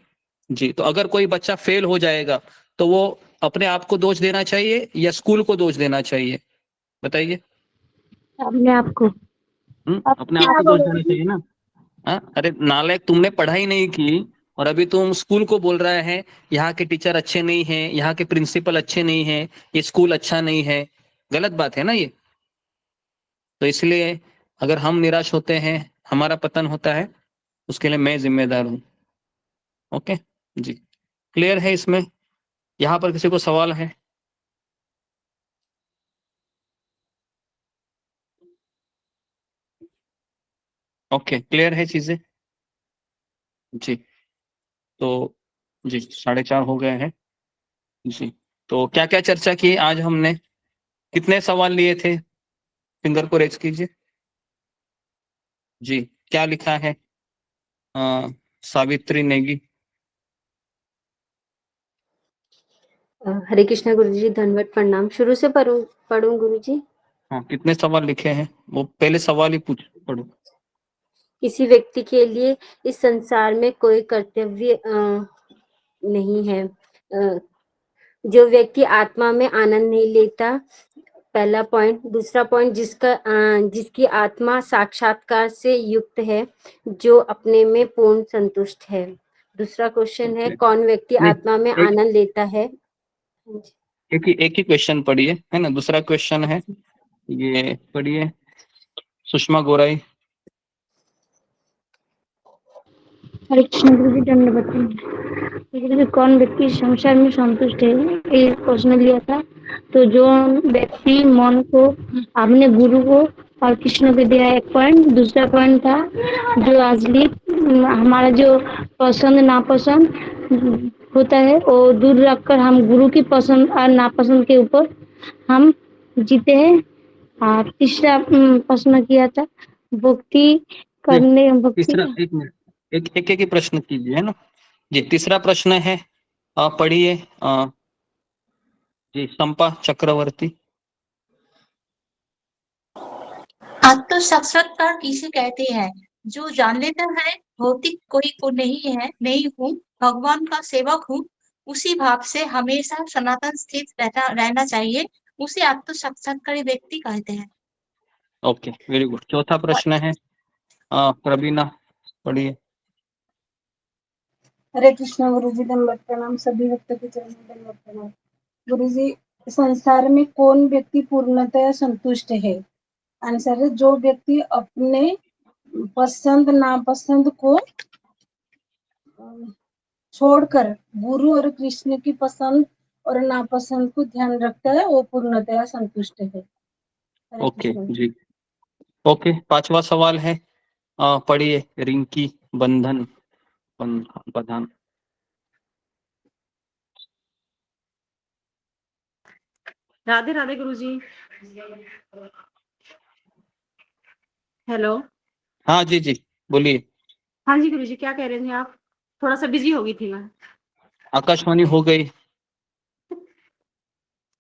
जी। तो अगर कोई बच्चा फेल हो जाएगा तो वो अपने आप को दोष देना चाहिए या स्कूल को दोष देना चाहिए? बताइए। अपने आप को। अपने आप को दोष देना चाहिए ना। हाँ, अरे नालायक, तुमने पढ़ाई नहीं की और अभी तुम स्कूल को बोल रहा है यहाँ के टीचर अच्छे नहीं है, यहाँ के प्रिंसिपल अच्छे नहीं है, ये स्कूल अच्छा नहीं है। गलत बात है ना ये। तो इसलिए अगर हम निराश होते हैं, हमारा पतन होता है, उसके लिए मैं जिम्मेदार हूँ। ओके जी, क्लियर है इसमें? यहाँ पर किसी को सवाल है? ओके, क्लियर है चीजें जी। तो जी 4:30 हो गए हैं जी। तो क्या क्या चर्चा की आज हमने? कितने सवाल लिए थे? फिंगर को रेज कीजिए जी। क्या लिखा है सावित्री नेगी? हरे कृष्णा गुरुजी, धन्यवाद प्रणाम। शुरू से पढ़ूं गुरुजी? हाँ, कितने सवाल लिखे हैं वो पहले सवाल ही पढ़ो। किसी व्यक्ति के लिए इस संसार में कोई कर्तव्य नहीं है। जो व्यक्ति आत्मा में आनंद नहीं लेता, पहला पॉइंट। दूसरा पॉइंट, जिसकी आत्मा साक्षात्कार से युक्त है, जो अपने में पूर्ण संतुष्ट है। दूसरा क्वेश्चन है, कौन व्यक्ति नहीं, आत्मा में आनंद लेता है? एक ही क्वेश्चन पढ़िए, है ना। दूसरा क्वेश्चन है, ये पढ़िए सुषमा गोराई। हरे कृष्ण गुरु जी, दंडवत। कौन व्यक्ति संसार में संतुष्ट है, ये क्वेश्चन लिया था। तो जो व्यक्ति मन को अपने गुरु को और कृष्ण को दिया, एक पॉइंट। दूसरा पॉइंट था जो असली हमारा जो पसंद नापसंद होता है वो दूर रखकर हम गुरु की पसंद और नापसंद के ऊपर हम जीते हैं। और तीसरा प्रश्न किया था भक्ति करने, तीसरा, भक्ति। एक मिनट, एक ही प्रश्न कीजिए, है ना जी। तीसरा प्रश्न है, पढ़िए जी, संपा चक्रवर्ती। आत्म साक्षात्कार किसे कहते हैं? जो जान लेता है भौतिक कोई को नहीं है, नहीं हूँ, भगवान का सेवक हूँ, उसी भाव से हमेशा सनातन स्थित रहना चाहिए, उसे आत्म साक्षात्कारी व्यक्ति कहते हैं। Okay, very good. चौथा प्रश्न है, प्रवीणा, पढ़िए। हरे कृष्णा गुरुजी, दंडवत प्रणाम। सभी भक्तों के चरणों में दंडवत प्रणाम। गुरुजी, संसार में कौन व्यक्ति पूर्णतः संतुष्ट है? आंसर है, जो व्यक्ति अपने पसंद नापसंद को छोड़कर गुरु और कृष्ण की पसंद और नापसंद को ध्यान रखता है, वो पूर्णतः संतुष्ट है। हरे ओके कृष्ण जी। ओके, 5वां सवाल है, पढ़िए रिंकी बंधन। राधे राधे गुरुजी। हेलो। हाँ जी जी, बोलिए। हाँ जी गुरुजी, क्या कह रहे थे आप? थोड़ा सा बिजी हो गई थी मैं। आकाशवाणी हो गई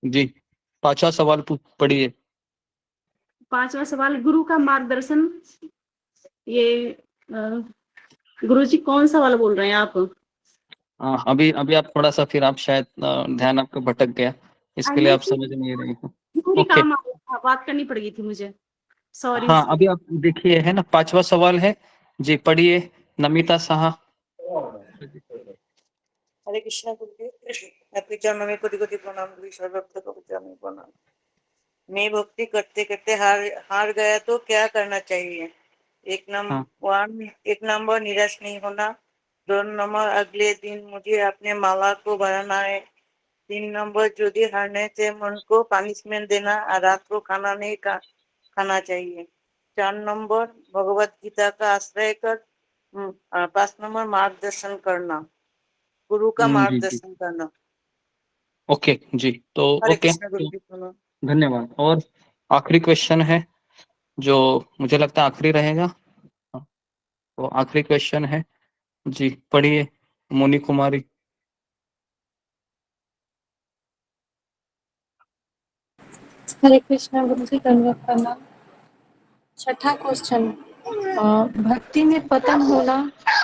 जी। 5वां सवाल पढ़िए। 5वां सवाल, गुरु का मार्गदर्शन। ये गुरुजी कौन सा वाला बोल रहे हैं आप? अभी आप थोड़ा सा फिर आप शायद ध्यान आपका भटक गया, इसके लिए आप समझ नहीं रही हो। जरूरी ओके, काम आ गया था, बात करनी पड़ गई थी मुझे, सॉरी। हाँ अभी आप देखिए, है ना। 5वां सवाल है जी, पढ़िए नमिता साहा। हरे कृष्णा गुरुजी, आपके चरणों में कोटि कोटि प्रणाम। गुरु सर्वभक्त को चरणों में प्रणाम। मैं भक्ति करते करते हार गया तो क्या करना चाहिए? एक नंबर निराश नहीं होना, 2 नंबर अगले दिन मुझे अपने माला को बढ़ाना है, 3 नंबर यदि हारने से मन को पनिशमेंट देना और रात को खाना नहीं खाना चाहिए, 4 नंबर भगवत गीता का आश्रय कर, 5 नंबर मार्गदर्शन करना, गुरु का जी जी मार्गदर्शन करना। ओके जी। तो हरे ओके, कृष्ण गुरु जी प्रणाम। धन्यवाद। और आखिरी क्वेश्चन है जो मुझे लगता है आखिरी रहेगा, तो आखिरी क्वेश्चन है जी, पढ़िए मोनी कुमारी। हरे कृष्णा गुरु जी, धन्यवाद प्रणाम। छठा क्वेश्चन, भक्ति में पतन होना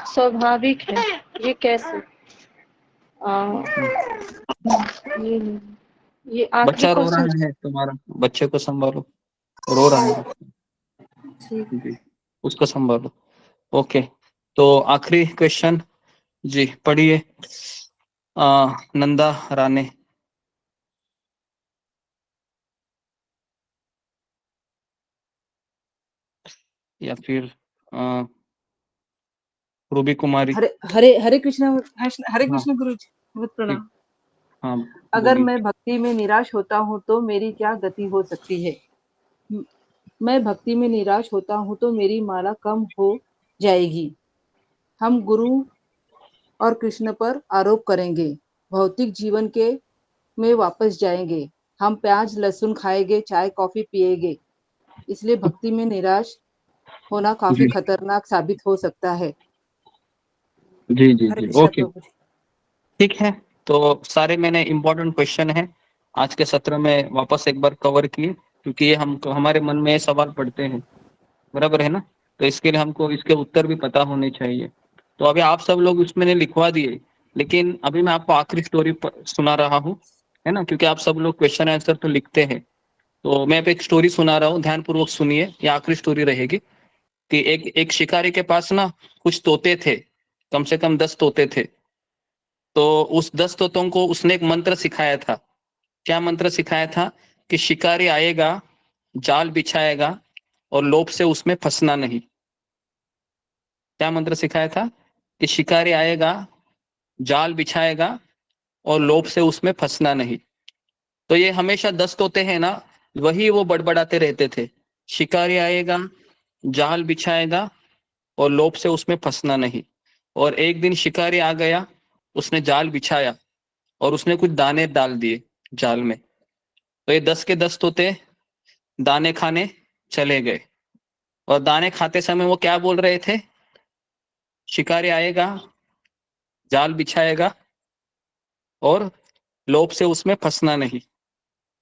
स्वाभाविक है, ये कैसे? ये आखिरी बच्चा रो क्वेश्चन। रहा है, तुम्हारा बच्चे को संभालो, रो रहा है जी, उसको संभालो। ओके, तो आखिरी क्वेश्चन जी, पढ़िए नंदा राणे। या फिर रूबी कुमारी। हरे हरे हरे कृष्ण हाँ गुरु जी, बहुत प्रणाम। हाँ, अगर बोलिए। मैं भक्ति में निराश होता हूँ तो मेरी क्या गति हो सकती है? मैं भक्ति में निराश होता हूँ तो मेरी माला कम हो जाएगी। हम गुरु और कृष्ण पर आरोप करेंगे, भौतिक जीवन के में वापस जाएंगे, हम प्याज लहसुन खाएंगे, चाय कॉफी पिएंगे। इसलिए भक्ति में निराश होना काफी जी खतरनाक साबित हो सकता है। जी जी हरे जी, कृष्ण ओके, प्रभु जी। ठीक है। तो सारे मैंने इम्पोर्टेंट क्वेश्चन है आज के सत्र में वापस एक बार कवर किए, क्योंकि ये हमको हमारे मन में सवाल पड़ते हैं, बराबर है ना? तो इसके लिए हमको इसके उत्तर भी पता होने चाहिए। तो अभी आप सब लोग उसमें ने लिखवा दिए, लेकिन अभी मैं आपको आखिरी स्टोरी सुना रहा हूँ, है ना? क्योंकि आप सब लोग क्वेश्चन आंसर तो लिखते हैं, तो मैं अब एक स्टोरी सुना रहा हूँ, ध्यानपूर्वक सुनिए, ये आखिरी स्टोरी रहेगी। कि एक शिकारी के पास ना कुछ तोते थे, कम से कम 10 तोते थे। तो उस 10 तोतों को उसने एक मंत्र सिखाया था। क्या मंत्र सिखाया था? कि शिकारी आएगा, जाल बिछाएगा और लोभ से उसमें फंसना नहीं। क्या मंत्र सिखाया था? कि शिकारी आएगा, जाल बिछाएगा और लोभ से उसमें फंसना नहीं। तो ये हमेशा 10 तोते हैं ना, वही वो बड़बड़ाते रहते थे, शिकारी आएगा, जाल बिछाएगा और लोभ से उसमें फंसना नहीं। और एक दिन शिकारी आ गया, उसने जाल बिछाया और उसने कुछ दाने डाल दिए जाल में। तो ये 10 के 10 तोते दाने खाने चले गए, और दाने खाते समय वो क्या बोल रहे थे? शिकारी आएगा, जाल बिछाएगा और लोभ से उसमें फंसना नहीं,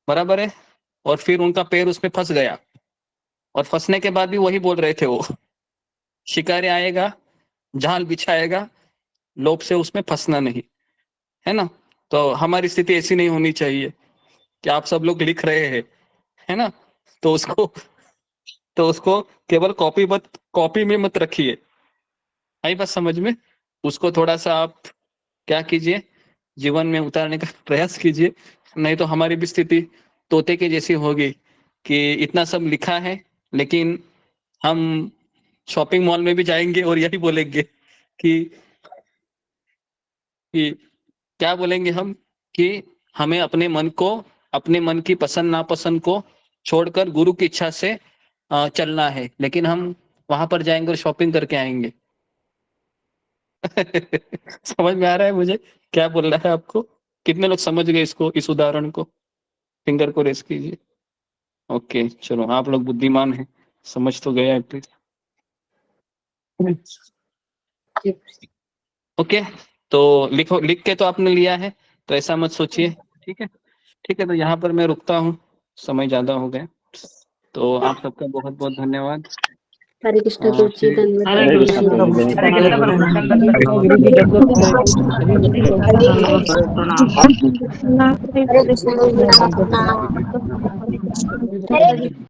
बराबर है? और फिर उनका पैर उसमें फंस गया, और फंसने के बाद भी वही बोल रहे थे वो, शिकारी आएगा, जाल बिछाएगा, लोभ से उसमें फंसना नहीं, है ना? तो हमारी स्थिति ऐसी नहीं होनी चाहिए कि आप सब लोग लिख रहे हैं, है ना? तो उसको केवल कॉपी में मत रखिए, आई बात समझ में? उसको थोड़ा सा आप क्या कीजिए, जीवन में उतारने का प्रयास कीजिए, नहीं तो हमारी भी स्थिति तोते के जैसी होगी कि इतना सब लिखा है, लेकिन हम शॉपिंग मॉल में भी जाएंगे और यही बोलेंगे कि क्या बोलेंगे हम? कि हमें अपने मन की पसंद नापसंद को छोड़कर गुरु की इच्छा से चलना है, लेकिन हम वहां पर जाएंगे और शॉपिंग करके आएंगे। समझ में आ रहा है मुझे क्या बोल रहा है आपको? कितने लोग समझ गए इसको, इस उदाहरण को? फिंगर को रेस कीजिए। ओके, चलो, आप लोग बुद्धिमान हैं, समझ तो गया एटलीस्ट। ओके, तो लिख के तो आपने लिया है, तो ऐसा मत सोचिए, ठीक है? ठीक है, तो यहाँ पर मैं रुकता हूँ, समय ज्यादा हो गया। तो आप सबका बहुत बहुत धन्यवाद। हरे कृष्ण गुरु जी, धन्यवाद हरे गुरु कृष्ण जी। प्रभु जी, हरे कृष्ण प्रभु जी, हरे गुरु जी प्रणाम। हरे कृष्ण गुरु जी, प्रणाम।